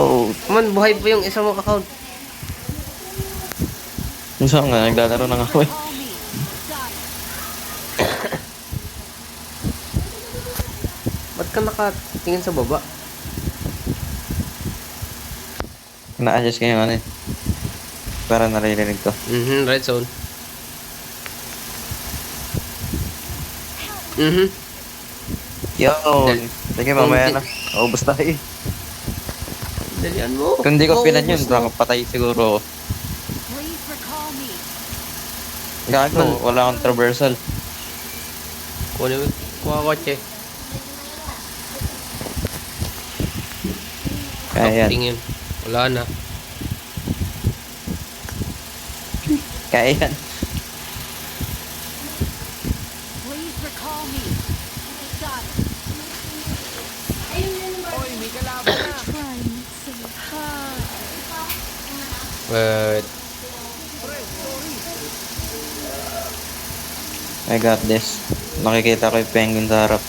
Man, buhay pa yung isang mong account. Saan nga? Naglalaro na nga ako eh. Ba't ka nakatingin sa baba? Na-adjust ko yung ano eh. Para naririnig ko. Red zone. Yun! Sige, mamaya na. Ubus tayo eh. Dalian mo. Kung di ko Oo, pinan yun, ubos na. baka patay siguro ako. Please recall me. Gago, wala akong traversal. Kuha ko kotse. Kaya yan. Tingin. Wala na. Kaya yan. Please recall me. Got it. Oy, may kalaban na. Trying so hard. But, I got this. Makikita ko yung penguin sa harap.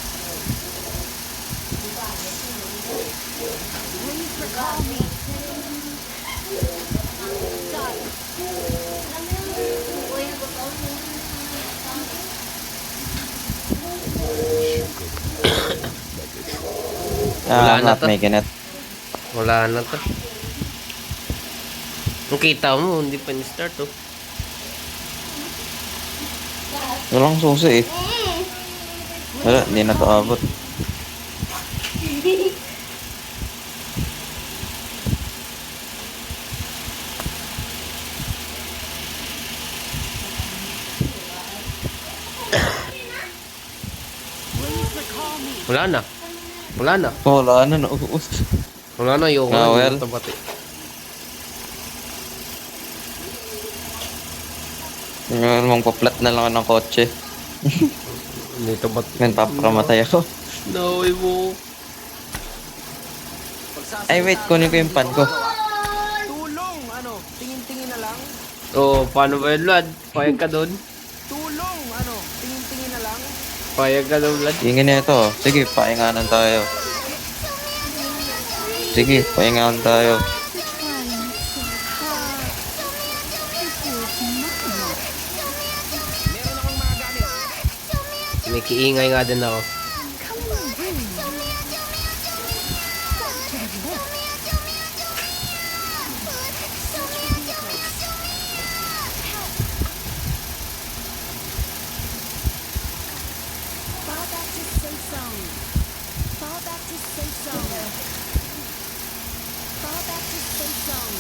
Please recall me. Got it. Wala I'm na not to. making it. wala na to. Kung kita mo, hindi pa ni-start oh. Walang susi eh. Wala, hindi na to abot. Please recall me. Wala na. Wala na. Wala na, nauubos. Wala na yung Ah, well. tabati. Ngayon, magpa-flat na lang ako ng kotse. Hindi tabati. Ngayon, papakamatay ako. No, mo. Ay, wait, kunin ko yung pan ko. Tulong! Ano? Tingin-tingin na lang? Oh, paano ba yun, lad? Payag ka doon? Tulong! Ano? Tingin-tingin na lang? Payag ka doon, lad? Tingin na ito. Sige, painganan tayo. Sige, painganan tayo. Trying so hard. This is not Meron akong mga gamit. May kiingay nga din ako. Come on, bring me. To the left. Search for vehicles. Fall back to safe zone. Fall back to safe zone. Fall back to safe zone.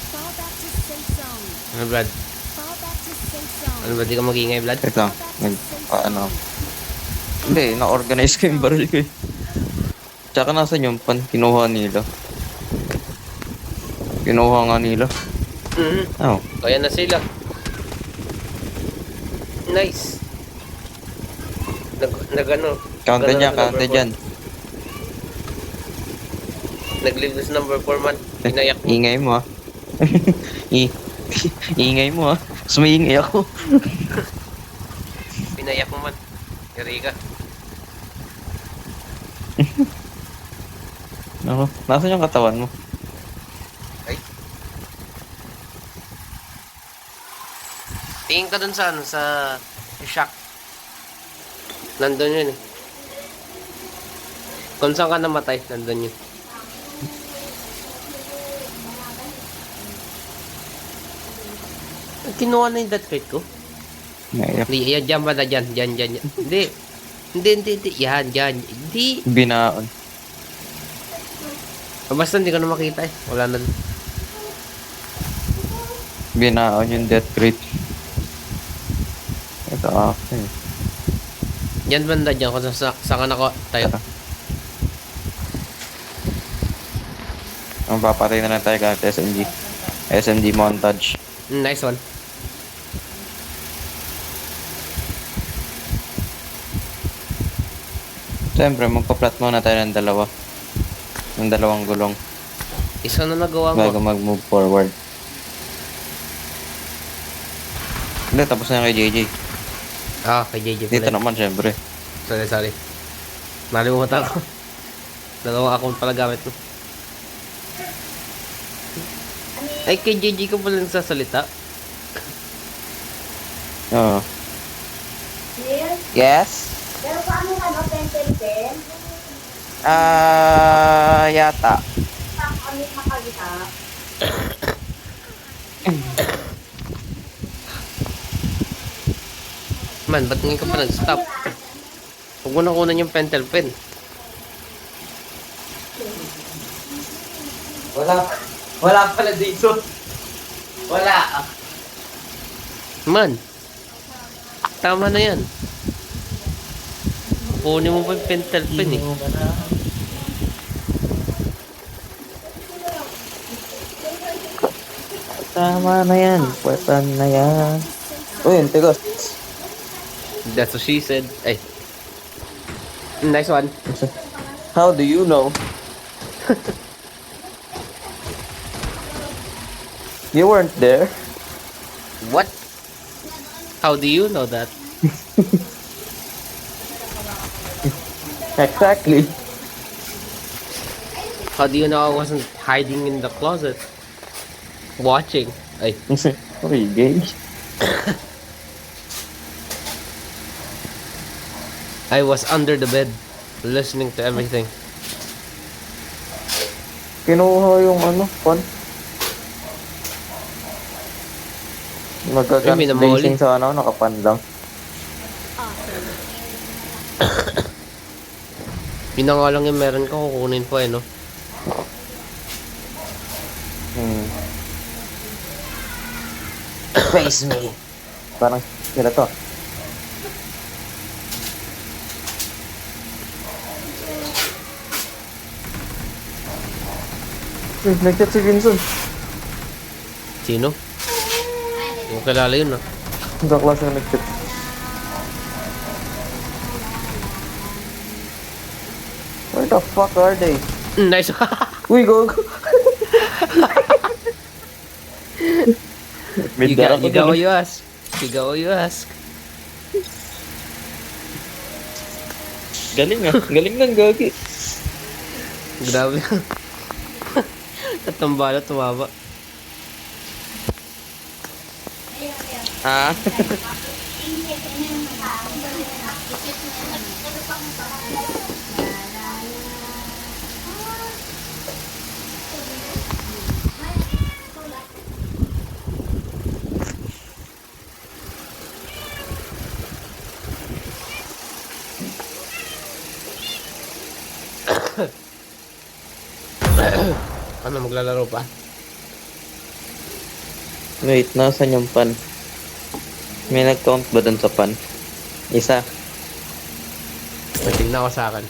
Fall back to safe zone. Ano, Vlad? Fall back to safe zone. Ano ba, di ka mag-iingay, Vlad? Wait lang. Ano? Hindi, na-organize ko yung baril ko eh. Tsaka nasan yung pan? Kinuha nila. Kinuha nga nila. Oh. Kaya na sila. Nice. Nag-ano? Counter dyan, counter dyan. Nag-leave this number 4 man. Pinayak mo. Ingay mo ah. Ingay mo ah. Sumaingay ako. Pinayak mo man. Yari ka. Ako, nasan yung katawan mo? Ay. Tingin ka dun sa ano, sa shock. Nandun yun eh. Kung saan ka namatay, nandun yun. Kinuha na yung death crate ko. Ngayon. Hindi, yan, dyan ba na dyan, dyan. Hindi. Hindi. Yan, hindi. Binaon. Basta hindi ko na makita eh. Wala na. Binaon yung death crate. Ito ako eh. Yan banda dyan, kung saan ka nako tayo. Ang papatay na lang tayo gamit SMG. SMG montage. Nice one. Siyempre, magpa-plot muna tayo ng dalawa. Ng dalawang gulong Isa na nagawa bago mo. mag-move forward. Hindi, tapos na kay JJ. Ah, kay JJ Dito pala. naman, siyempre. Sorry. Nalimutan ko. Dalawang account pala gamit mo. Ay, kay JJ ko pala nagsasalita. Oo. Neil, Yes? pero paano pencil pen? Yata. Pang ano makagita? Man, ba't ngayon ka pa nag-stop? Huwag mo na kunan yung pentel pen. Wala pala dito. Wala. Man, tama na yan. Kunin mo pa yung pentel pen eh. Tama na yan. Weapon na yan. Uy, teka. That's what she said. Ay. Nice one. How do you know? You weren't there. What? How do you know that? Exactly. How do you know I wasn't hiding in the closet? Watching. Ay. Uy, gay. I was under the bed, listening to everything. Kinuha yung ano, phone. Ay, may namahuli. Magkakas sa ano, nakapan lang. Yun na nga lang yung meron ko, kukunin po eh, no? Face me. Parang sila to. Nag-chat si Vincent. Sino? Yung kilala yun, ah. Sa klase na nag-chat. Where the fuck are they? Nice. Uy, go! You got what you ask. You got what you ask. Galing ah. Galing ng gagi. Grabe. Tatambala, tumaba. Ah? Ano, maglalaro pa? Wait, nasan yung pan? May nag-count ba dun sa pan? Isa. Tingnan ko sa akin.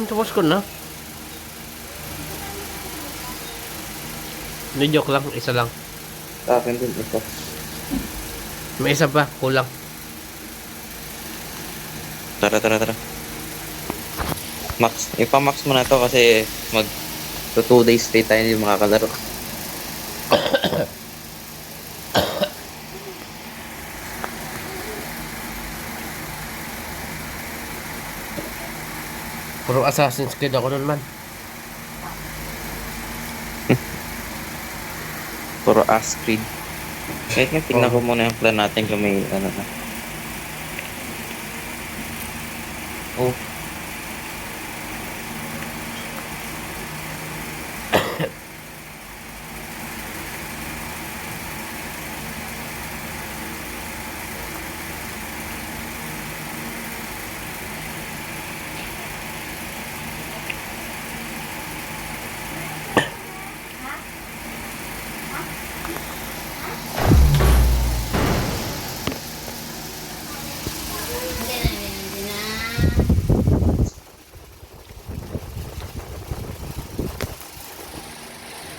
Tapos ko na. Hindi, joke lang. Isa lang. Sa akin din ito. May isa pa. Kulang. Tara. Max. Ipa-max mo na to kasi mag 2 days straight tayo hindi makakalaro. Puro Assassin's Creed ako nun, man. Puro ass creed. Kahit nga tingnan ko muna yung plan natin kung may ano na. Oh.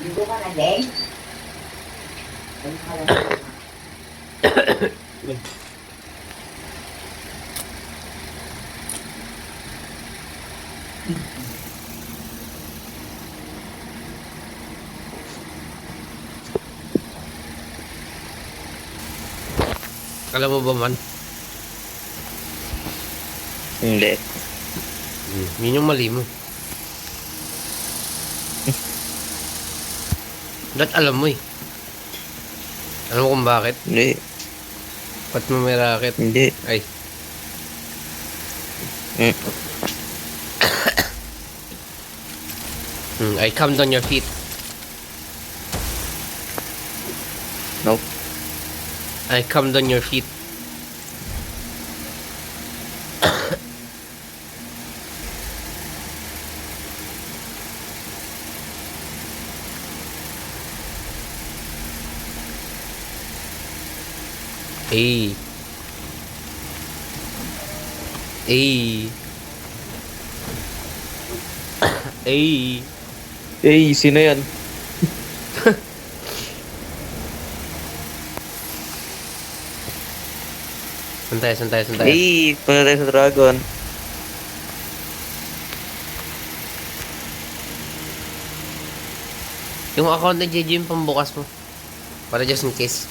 Dito ka na, Deng? Alam mo ba man? Hindi. Yun yung mali mo. Ba't alam mo eh? Alam mo kung bakit? Hindi. Ba't mo may racket? Hindi. Ay. Mm. I calmed down your feet. Nope. I calmed down your feet. Hey. Hey. Hey. Eh, sino yan? Santay. Eh, punta tayo sa dragon. Yung account na JJ yung pambukas mo. Para just in case.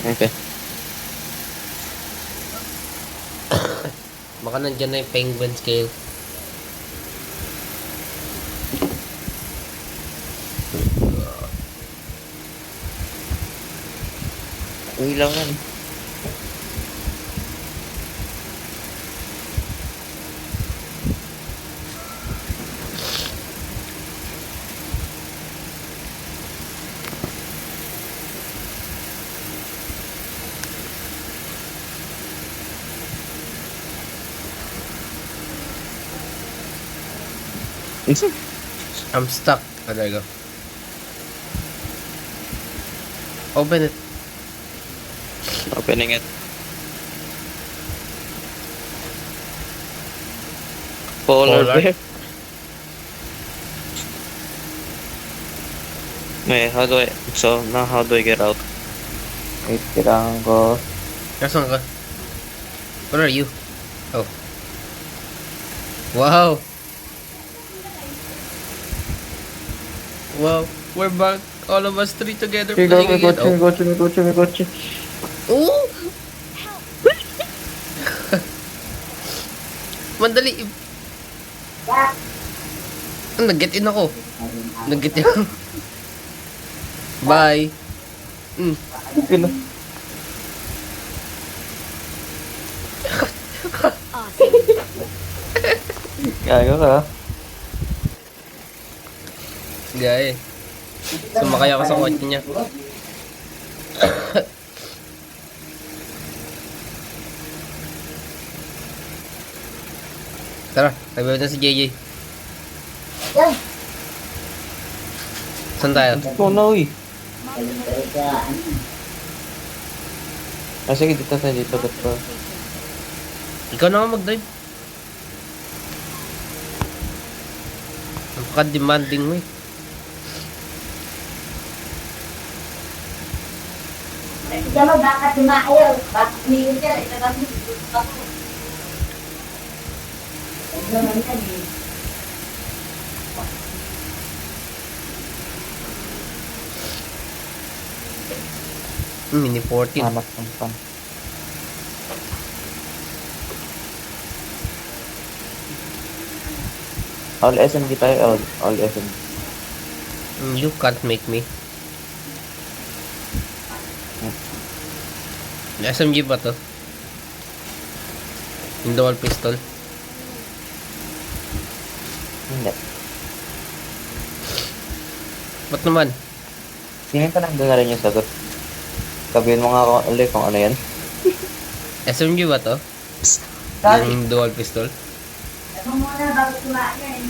Okay. Baka nandyan na yung penguin scale. Uy lang yan. I'm stuck. Oh, there you go. Open it. Opening it. Polar Polar? bear. May, how do I... So, now how do I get out? Wait, kailangan ko... Nasaan ka? Where are you? Oh. Wow. Wow. We're back. All of us three together Here go, playing may again. kotse, may kotse, may kotse, may kotse. Oh! Mandali. Nag-get in ako. Nag-get in ako. Bye. Pino. Gago ka. Gaya. Sumakay ako sa kotse niya. Tara, nagbayad na si JJ. Saan tayo? Oh no, eh. Ah, sige, dito tayo, dito. Ikaw na nga mag-drive. Napaka-demanding mo eh. Hindi mo baka tumayo. Bakit niyo siya? Ito kasi gusto ako. Ano naman yan eh. Mini 14. Anak ng pan. All SMG tayo, all SMG. You can't make me. SMG ba to? Yung dual pistol. Hindi. Ba't naman? Tingin ka lang doon na rin yung sagot. Sabihin mo nga ako ulit kung ano yan. SMG ba to? Yung dual pistol? Ito muna bago tumayo.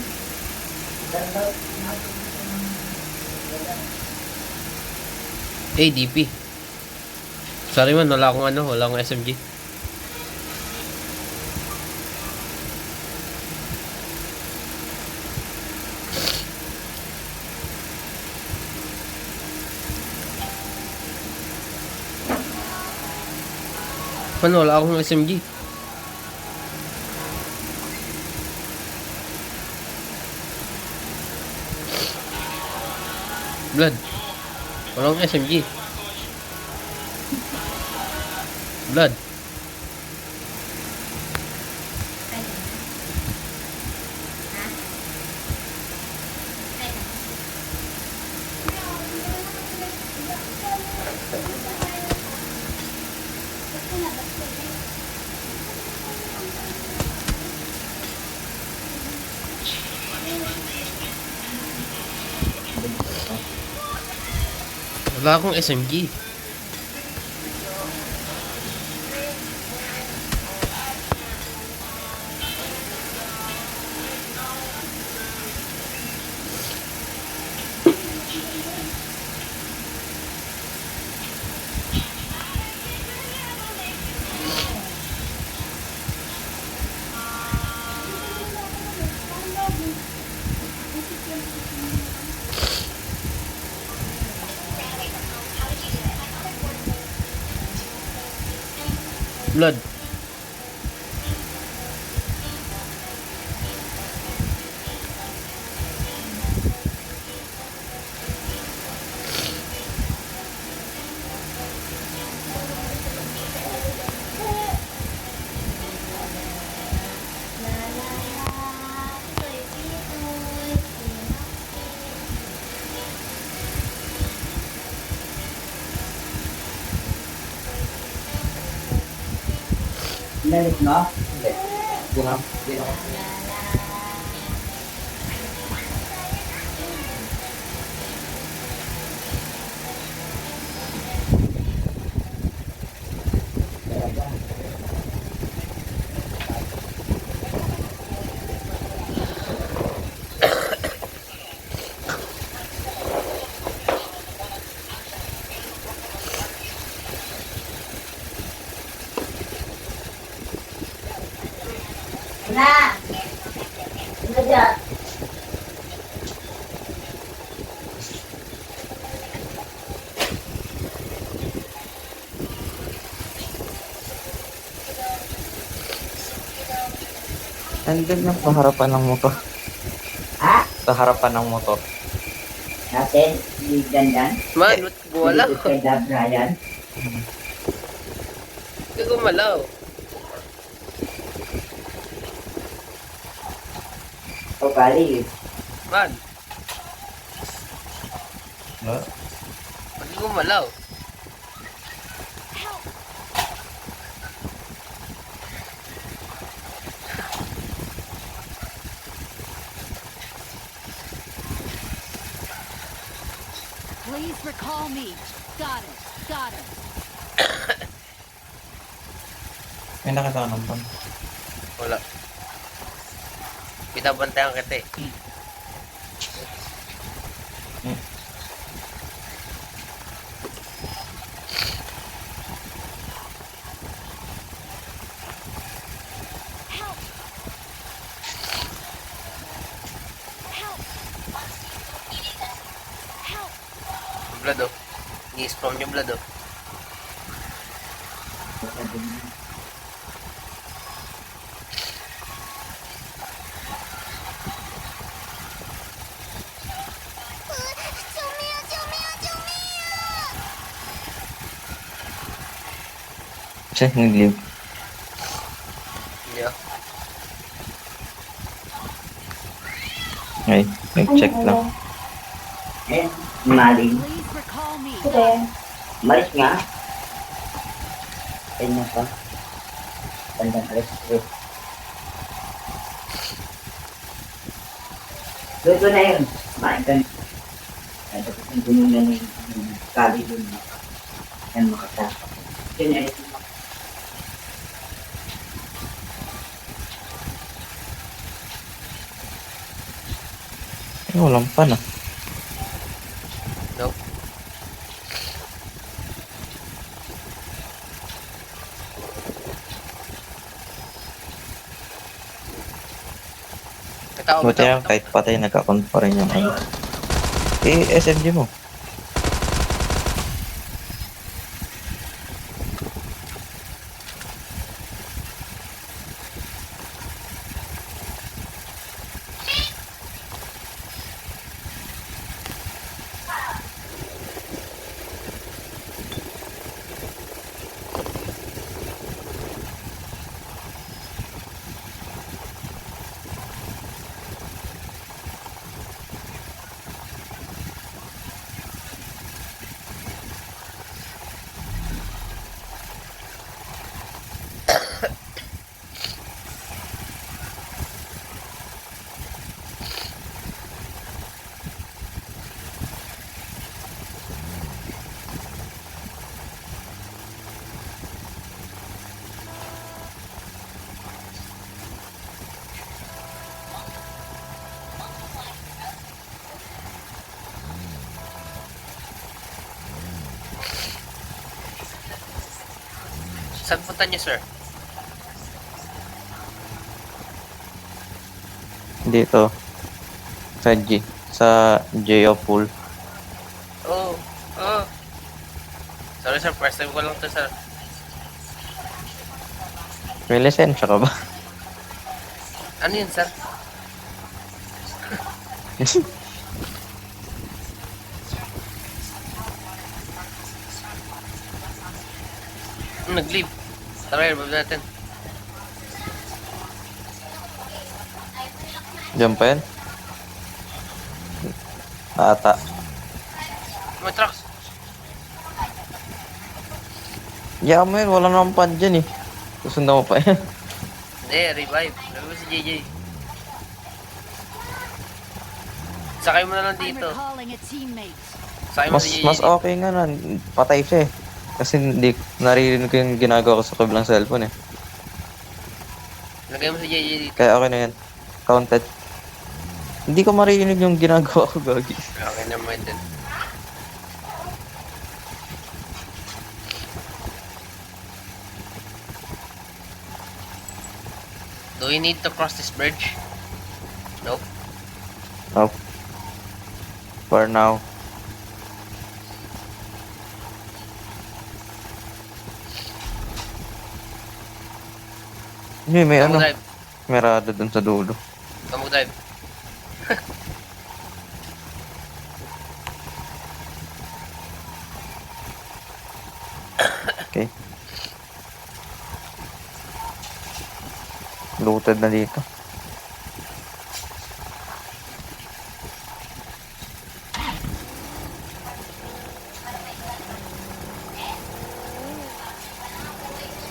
DP. Sorry man, wala akong SMG. Paano wala akong SMG? Blood. Walang SMG. Blood. Wala akong SMG. Blood. Nalit mo? Hindi. Hindi na. Hindi na. Na! Ano dyan? Nandun yung sa harapan ng motor. Ha? Sa harapan ng motor. Natin? Hindi dandan? Man, ba't gumalaw? Dito kay Dab Ryan? Ba't gumalaw? O kali. Man, No? ba't gumalaw? Please recall me. Got it. Got it. May nakita ka naman. Wala. Pinabantayan kita eh. Help. Help. Help. Blood oh. I-spawn yung blood oh. Siya, nag-leave. Hindi ah. Ay, nag-check lang. Eh, maling. Please recall me. Malis nga. Kanya pa. Bandang alis. Luto na yun. Kumain ka. Ay, tapos yung gumawa na yung kali dun. Yan makatapos. Yun ay Walang pan ah. Nope. Tao, Buti lang kahit patay nagka-count pa rin yung ano. SMG mo. Saan punta niyo, sir? Dito. Sa G. Sa Geo Pool. Oh. Sorry, sir. First time ko lang to, sir. May lisensya ka ba? Ano yun, sir? Nag-leave. Tara, revive natin. Diyan pa yan? Ata. May trucks. Yeah mo yun, wala namang pan dyan eh. Susundan mo pa yan. Hindi, revive. Revive si JJ. Sakay mo na lang dito. Sakay mo Mas, si JJ. mas okay nga na. Patay siya eh. Kasi hindi naririnig ko yung ginagawa ko sa kabilang cellphone eh. Lagay mo si JJ dito. Kaya okay na yan. Counted. Hindi ko maririnig yung ginagawa ko, gagi. Okay naman din. Do we need to cross this bridge? Nope. Oh. For now. May Come ano, drive. may rado dun sa dulo. Come drive. Okay. Looted na dito.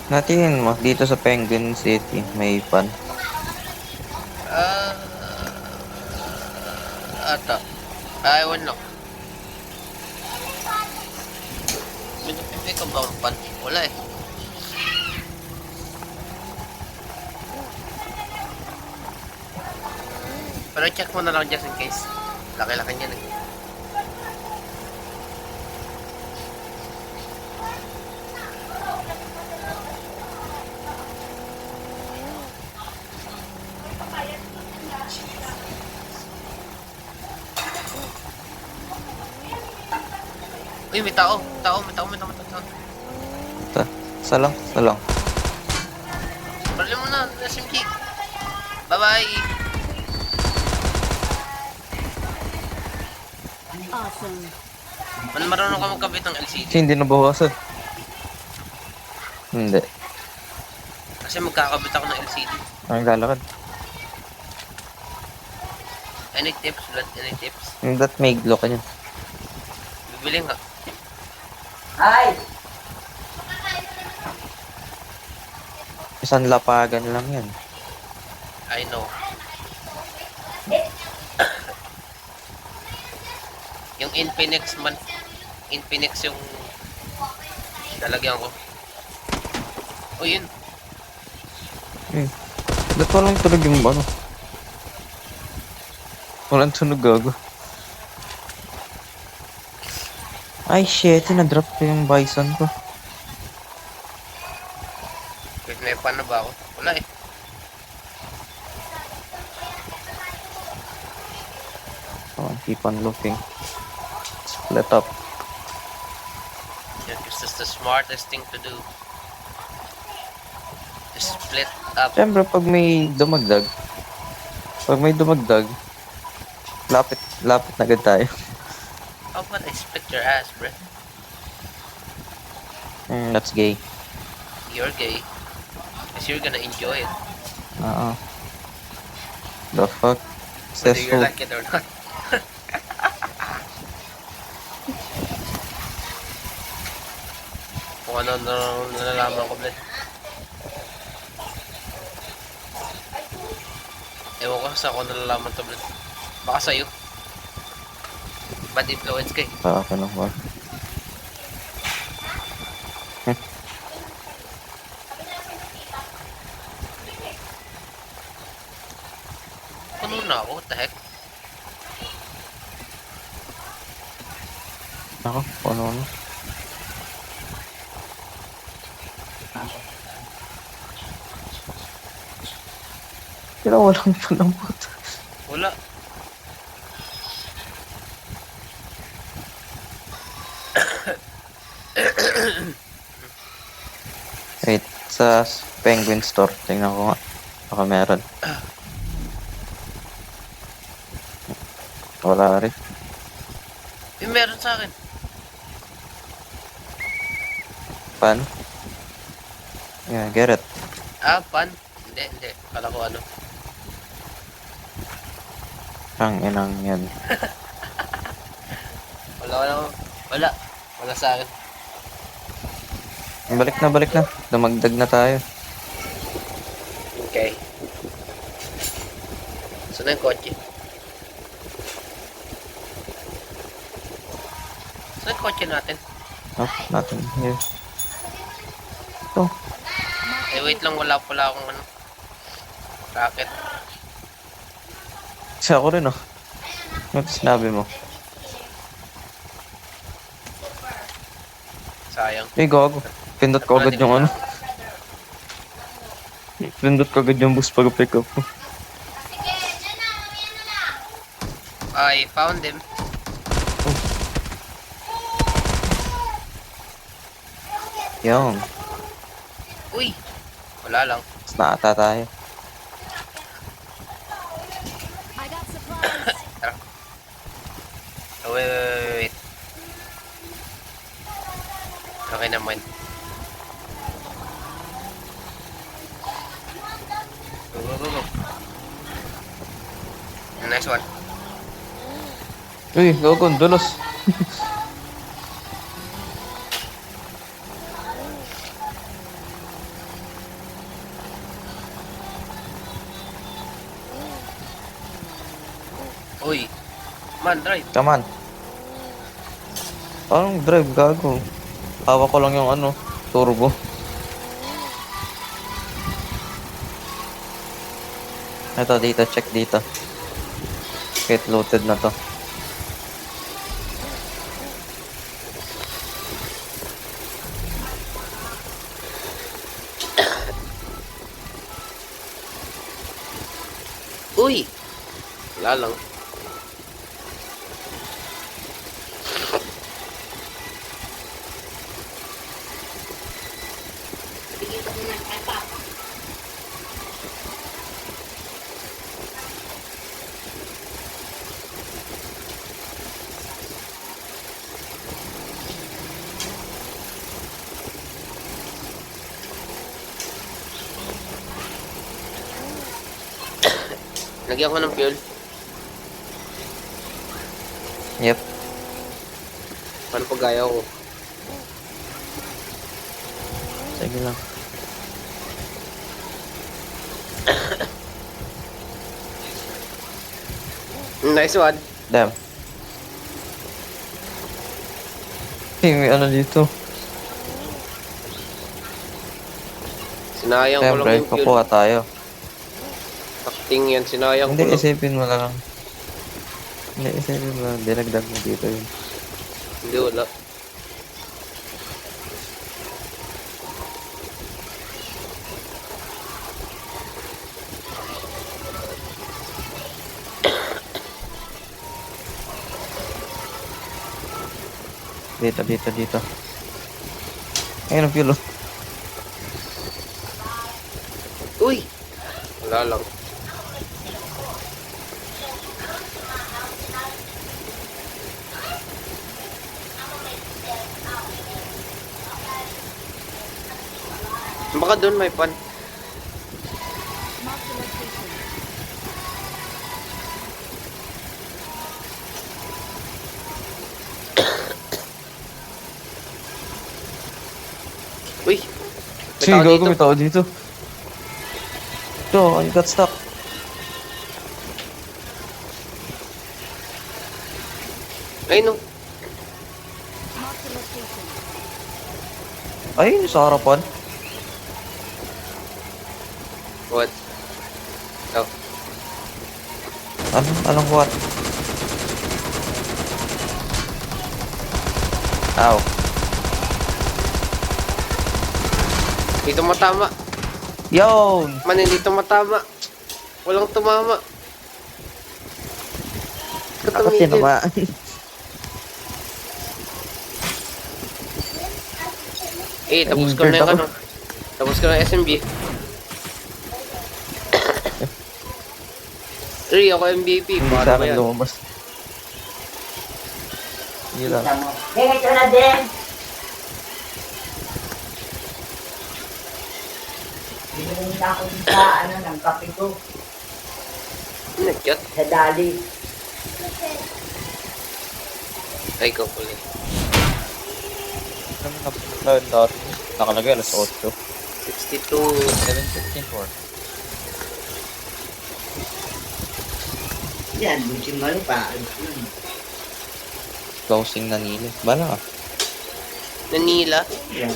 Natingin mo, dito sa Penguin City, may pan. Ata. Ewan lang. May ka ba ang pan? Wala eh. Pero check mo na lang just in case. Laki-laki niyan eh. Uy, may tao. May tao. Isa lang. Parali mo na, SMG. Bye-bye. Marunong ka magkabit ng LCD. Kasi hindi nabawasan. Hindi. Kasi magkakabit ako ng LCD. Ang lalakad. Any tips, Vlad? Any tips? That may glow ka niyan. Bibili nga. Ay! Isang lapagan lang yan. I know. Yung Infinix man. Infinix yung lalagyan ko. Oh, yun. Ba't walang tunog yung ano? Walang tunog, gago. Ay shit, na-drop ko yung bison ko. Wait, may pan na ba ako? Wala eh. Oh, keep on looking. Split up. Yeah, because that's the smartest thing to do. Just split up. Siyempre, pag may dumagdag, lapit na agad tayo. How about I split your ass, bro? That's gay. You're gay. Because you're gonna enjoy it. The fuck? Whether you Successful. like it or not. Kung ano nalalaman ko, Bled. Ewan ko sa ako nalalaman to, Bled. Baka sa'yo. Bad influence ka eh. Sa akin lang ba? Puno na ako, what the heck? Ako, ano. Ako. Sila walang pa ng puta. Wala. Wait, sa Penguin Store. Tingnan ko nga. Baka meron. Wala rin. Yung meron sa akin. Pan? Yeah, get it. Ah, pan? Hindi. Kala ko ano. Ang inang yan. Wala. Wala sa akin. Balik na. Dumagdag na tayo. Okay. Saan na yung kotse? Saan yung kotse natin? Oh, nothing here. Ito. Eh, wait lang. Wala pala akong ano. Racket. Kasi ako rin, oh. Ano sinabi mo? Sayang. Gago. Pindot ko agad yung ano. Pindot ko agad yung boost pag-pick up ko. I found him. Yung. Uy! Wala lang. Mas naata tayo. I got supplies. Oh, wait. Okay naman. Go. Next one. Uy, gago, dulos. Uy. Man, drive. Come on. Anong drive, gago? Hawak ko lang yung ano, turbo. Ito, dito, check dito. Get loaded na to. Uy! Wala lang. Lagyan ko ng fuel. Yep. Paano pag gaya ko? Sige lang. Nice one. Damn. Hey, may ano dito. Sinayang ko lang Siyempre, yung fuel. kukuha tayo. Takting yan, sinayang Hindi, ko lang. isipin mo lang. Hindi, isipin mo lang. Dinagdag mo dito yun. Hindi, wala. Dito. Ayun ang fuel. Uy! Wala lang. Baka doon may pan. Mark the location. Uy! May Sige, tao gago, dito. may tao dito. Ito, I got stuck. Ay, no. Mark the location. Ayun, sa harapan. What? Oh. Anong what? Ow. Dito matama. Yun! Man, hindi to matama. Walang tumama. Ako Katumigil. tinamaan. Tapos ko na yung ano. Tapos ko na SMB. Ako MVP. Hindi Paano sa ba akin yan? lumabas. Yun lang. Kita mo. Ding, ito na din. Binunta ako sa ano ng kape ko. Nagyat. Sa dali. Ay, ko pala. Ano na dati? Nakalagay alas 8. 62. 7:54. Yan, busin mo pa. Ayos yun. Closing na nila. Bala ka. Nanila. Yan.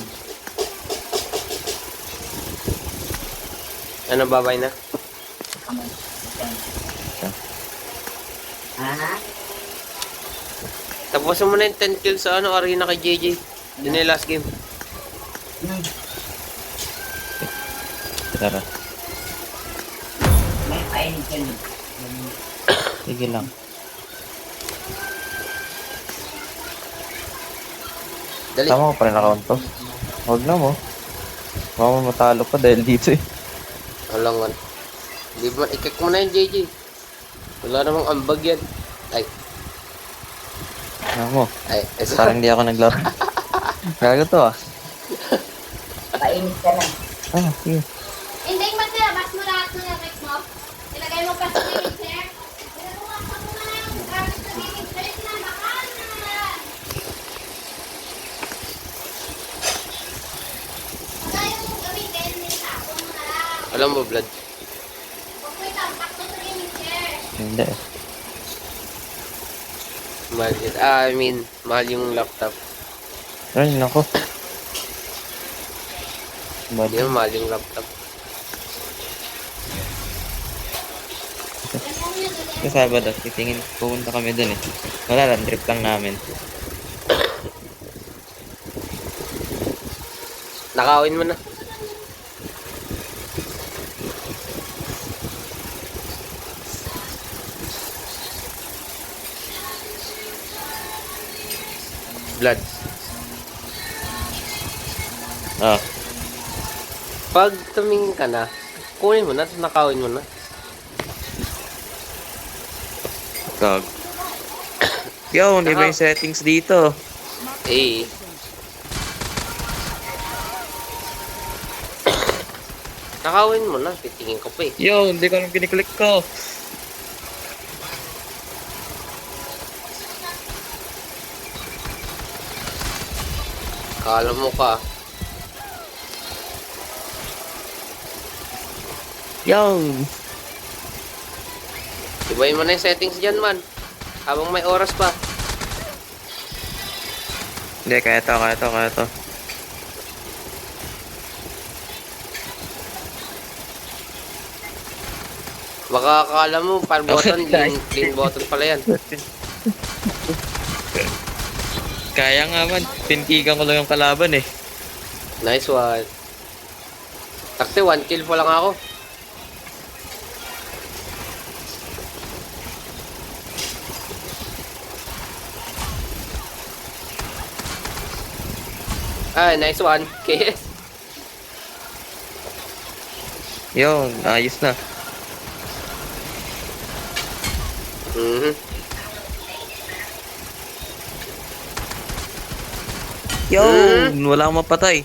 Ano, babay na? Kamay. Ha? Tapusin mo na yung 10 kills sa ano, arena kay JJ. Yun na yung last game. Tara. May kainin ka na. Sige lang. Dali. Tama ko pa rin account to. Huwag na mo. Baka matalo pa dahil dito eh. Alangan. Di ba, ikik mo na yung JJ. Wala namang ambag yan. Ay, Ano mo? ay, Parang hindi ako naglaro. Gago to ah. Kainin ka na. Sige. Hindi mo nilabas mo lahat ng effect mo. Nilagay mo pa sa gaming chair. Pinatuwasan mo na yung gamit sa gaming chair. Sinamakan na. Wala yung gamitin. Nilapon mo na lang. alam mo, Vlad. Huwag mo itampak to sa gaming chair. Hindi eh. Mahal yun. I mean, mahal yung laptop. Ay, nako. Hindi Bali. mo mahal yung laptop. Sa Sabado, titingin, pupunta kami dun eh. Wala lang, trip lang namin. Nakawin mo na. Vlad. Ah, Pag tumingin ka na, kunin mo na, tapos nakawin mo na. gag. Yo, hindi ba yung settings dito? Eh. Nakawin mo na, titingin ko pa eh. Yo, hindi ko alam kiniklik ko. Kala mo ka. Yo! Ibayin mo na yung settings dyan, man. Habang may oras pa. Hindi, kaya to. Baka akala mo, fire button, clean button pala yan. Kaya nga man, pintigan ko lang yung kalaban eh. Nice one. Takti, 1 kill pa lang ako. Ay, nice one. KS. Yo, ayos na. Mhm. Yo, wala akong mapatay.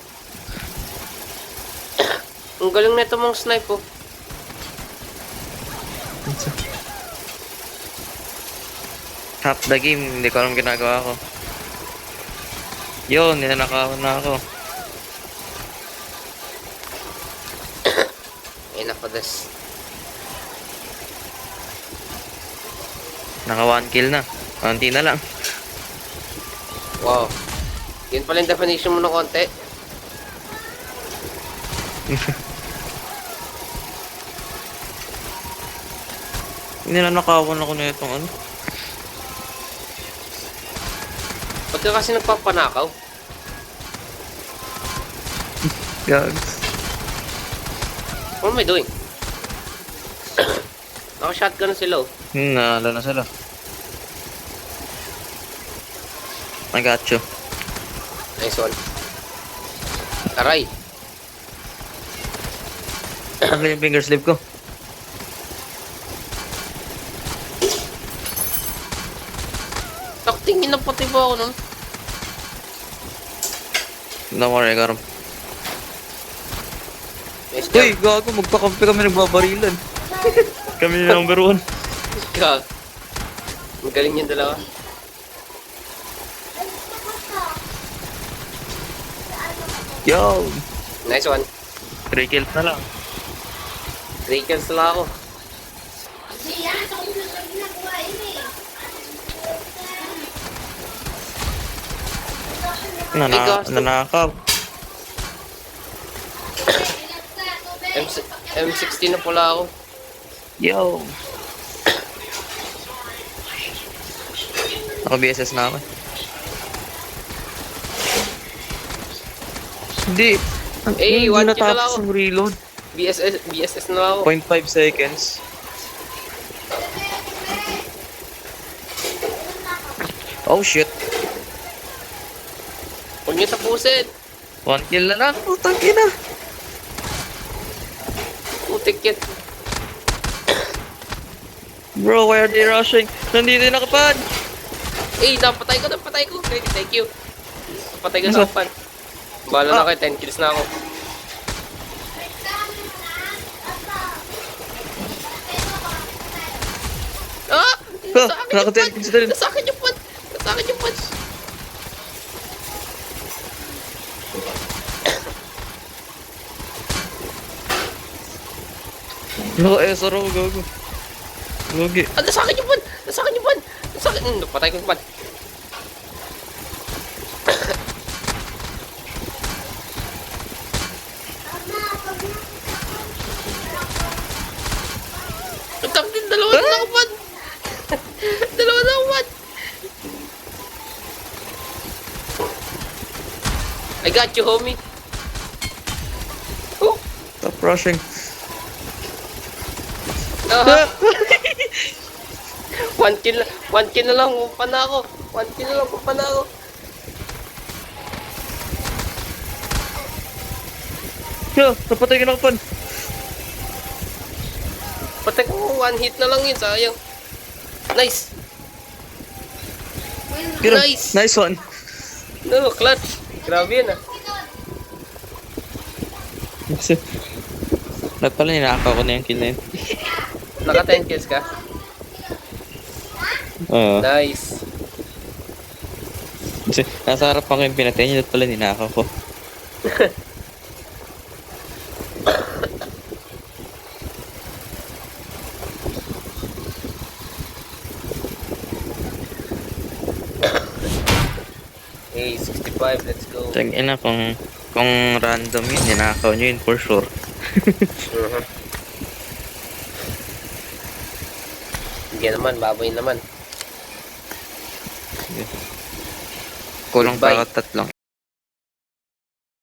Ang galing nito mong snipe oh. Half the game, hindi ko alam ginagawa ko. Yo, ninanakawan na ako. Ay, nako des. Naka 1 kill na. Konti na lang. Wow. Yun pala yung definition mo ng konti. Ninanakawan ako na itong ano. Ba't ka kasi nagpapanakaw? Gag. What am I doing? Naka-shotgun sila oh. Naalala na sila. I got you. Nice one. Aray. Ano yung finger slip ko? Taktingin na pati ba ako nun? Don't worry, I got him. Nice Uy, job. gago, magpakampi kami nagbabarilan. Kami yung number 1. Gag. Magaling yung dalawa. Yo! Nice one. 3 kills na lang. 3 kills na ako. Siya, sa kung saan ginagawa ini. Nanakaw. M16 na pala ako. Yo! Ako BSS na ako. Hindi. Eh, Hindi 1 kill na lang natapos ako. yung reload. BSS na lang ako. 0.5 seconds. Oh shit. Huwag niyo tapusin. 1 kill na lang. Putang ina. Putik yan. Bro, why are they rushing? Nandito yung nakapan. Eh, napatay ko. Thank you. Napatay ko sa kapan. Bahala na kayo, 10 kills na ako. Ah! Ha, naka-10 kills na rin. Nasa akin yung punch. Nasa akin yung punch. Naka-SR ako, gago. Gogi. Ah, nasa akin yung punch. Nasa akin yung punch. Nasa akin. Napatay ko yung punch. Ang tap din, dalawa na ako punch. Dalawa na ako punch. I got you, homie. Oh. Stop rushing. Ah. 1 kill na lang, umpa na ako. 1 kill na lang, umpa na ako. Yo, napatay ka nakapan. Patay ko, 1 hit na lang yun, sayang. Nice. Get him. Nice. Nice one. No, clutch. Grabe yun ah. Nagpala ninakaw ko na yung kill na yun. Naka 10 kills ka? Oo. Nice. Kasi nasa harap ako yung pinatay niya, at pala ninakaw ko. Hey, 65, let's go. Tag ina kung random yun, ninakaw nyo yun for sure. Hindi naman, baboy naman. Kulang Goodbye. pa ako 3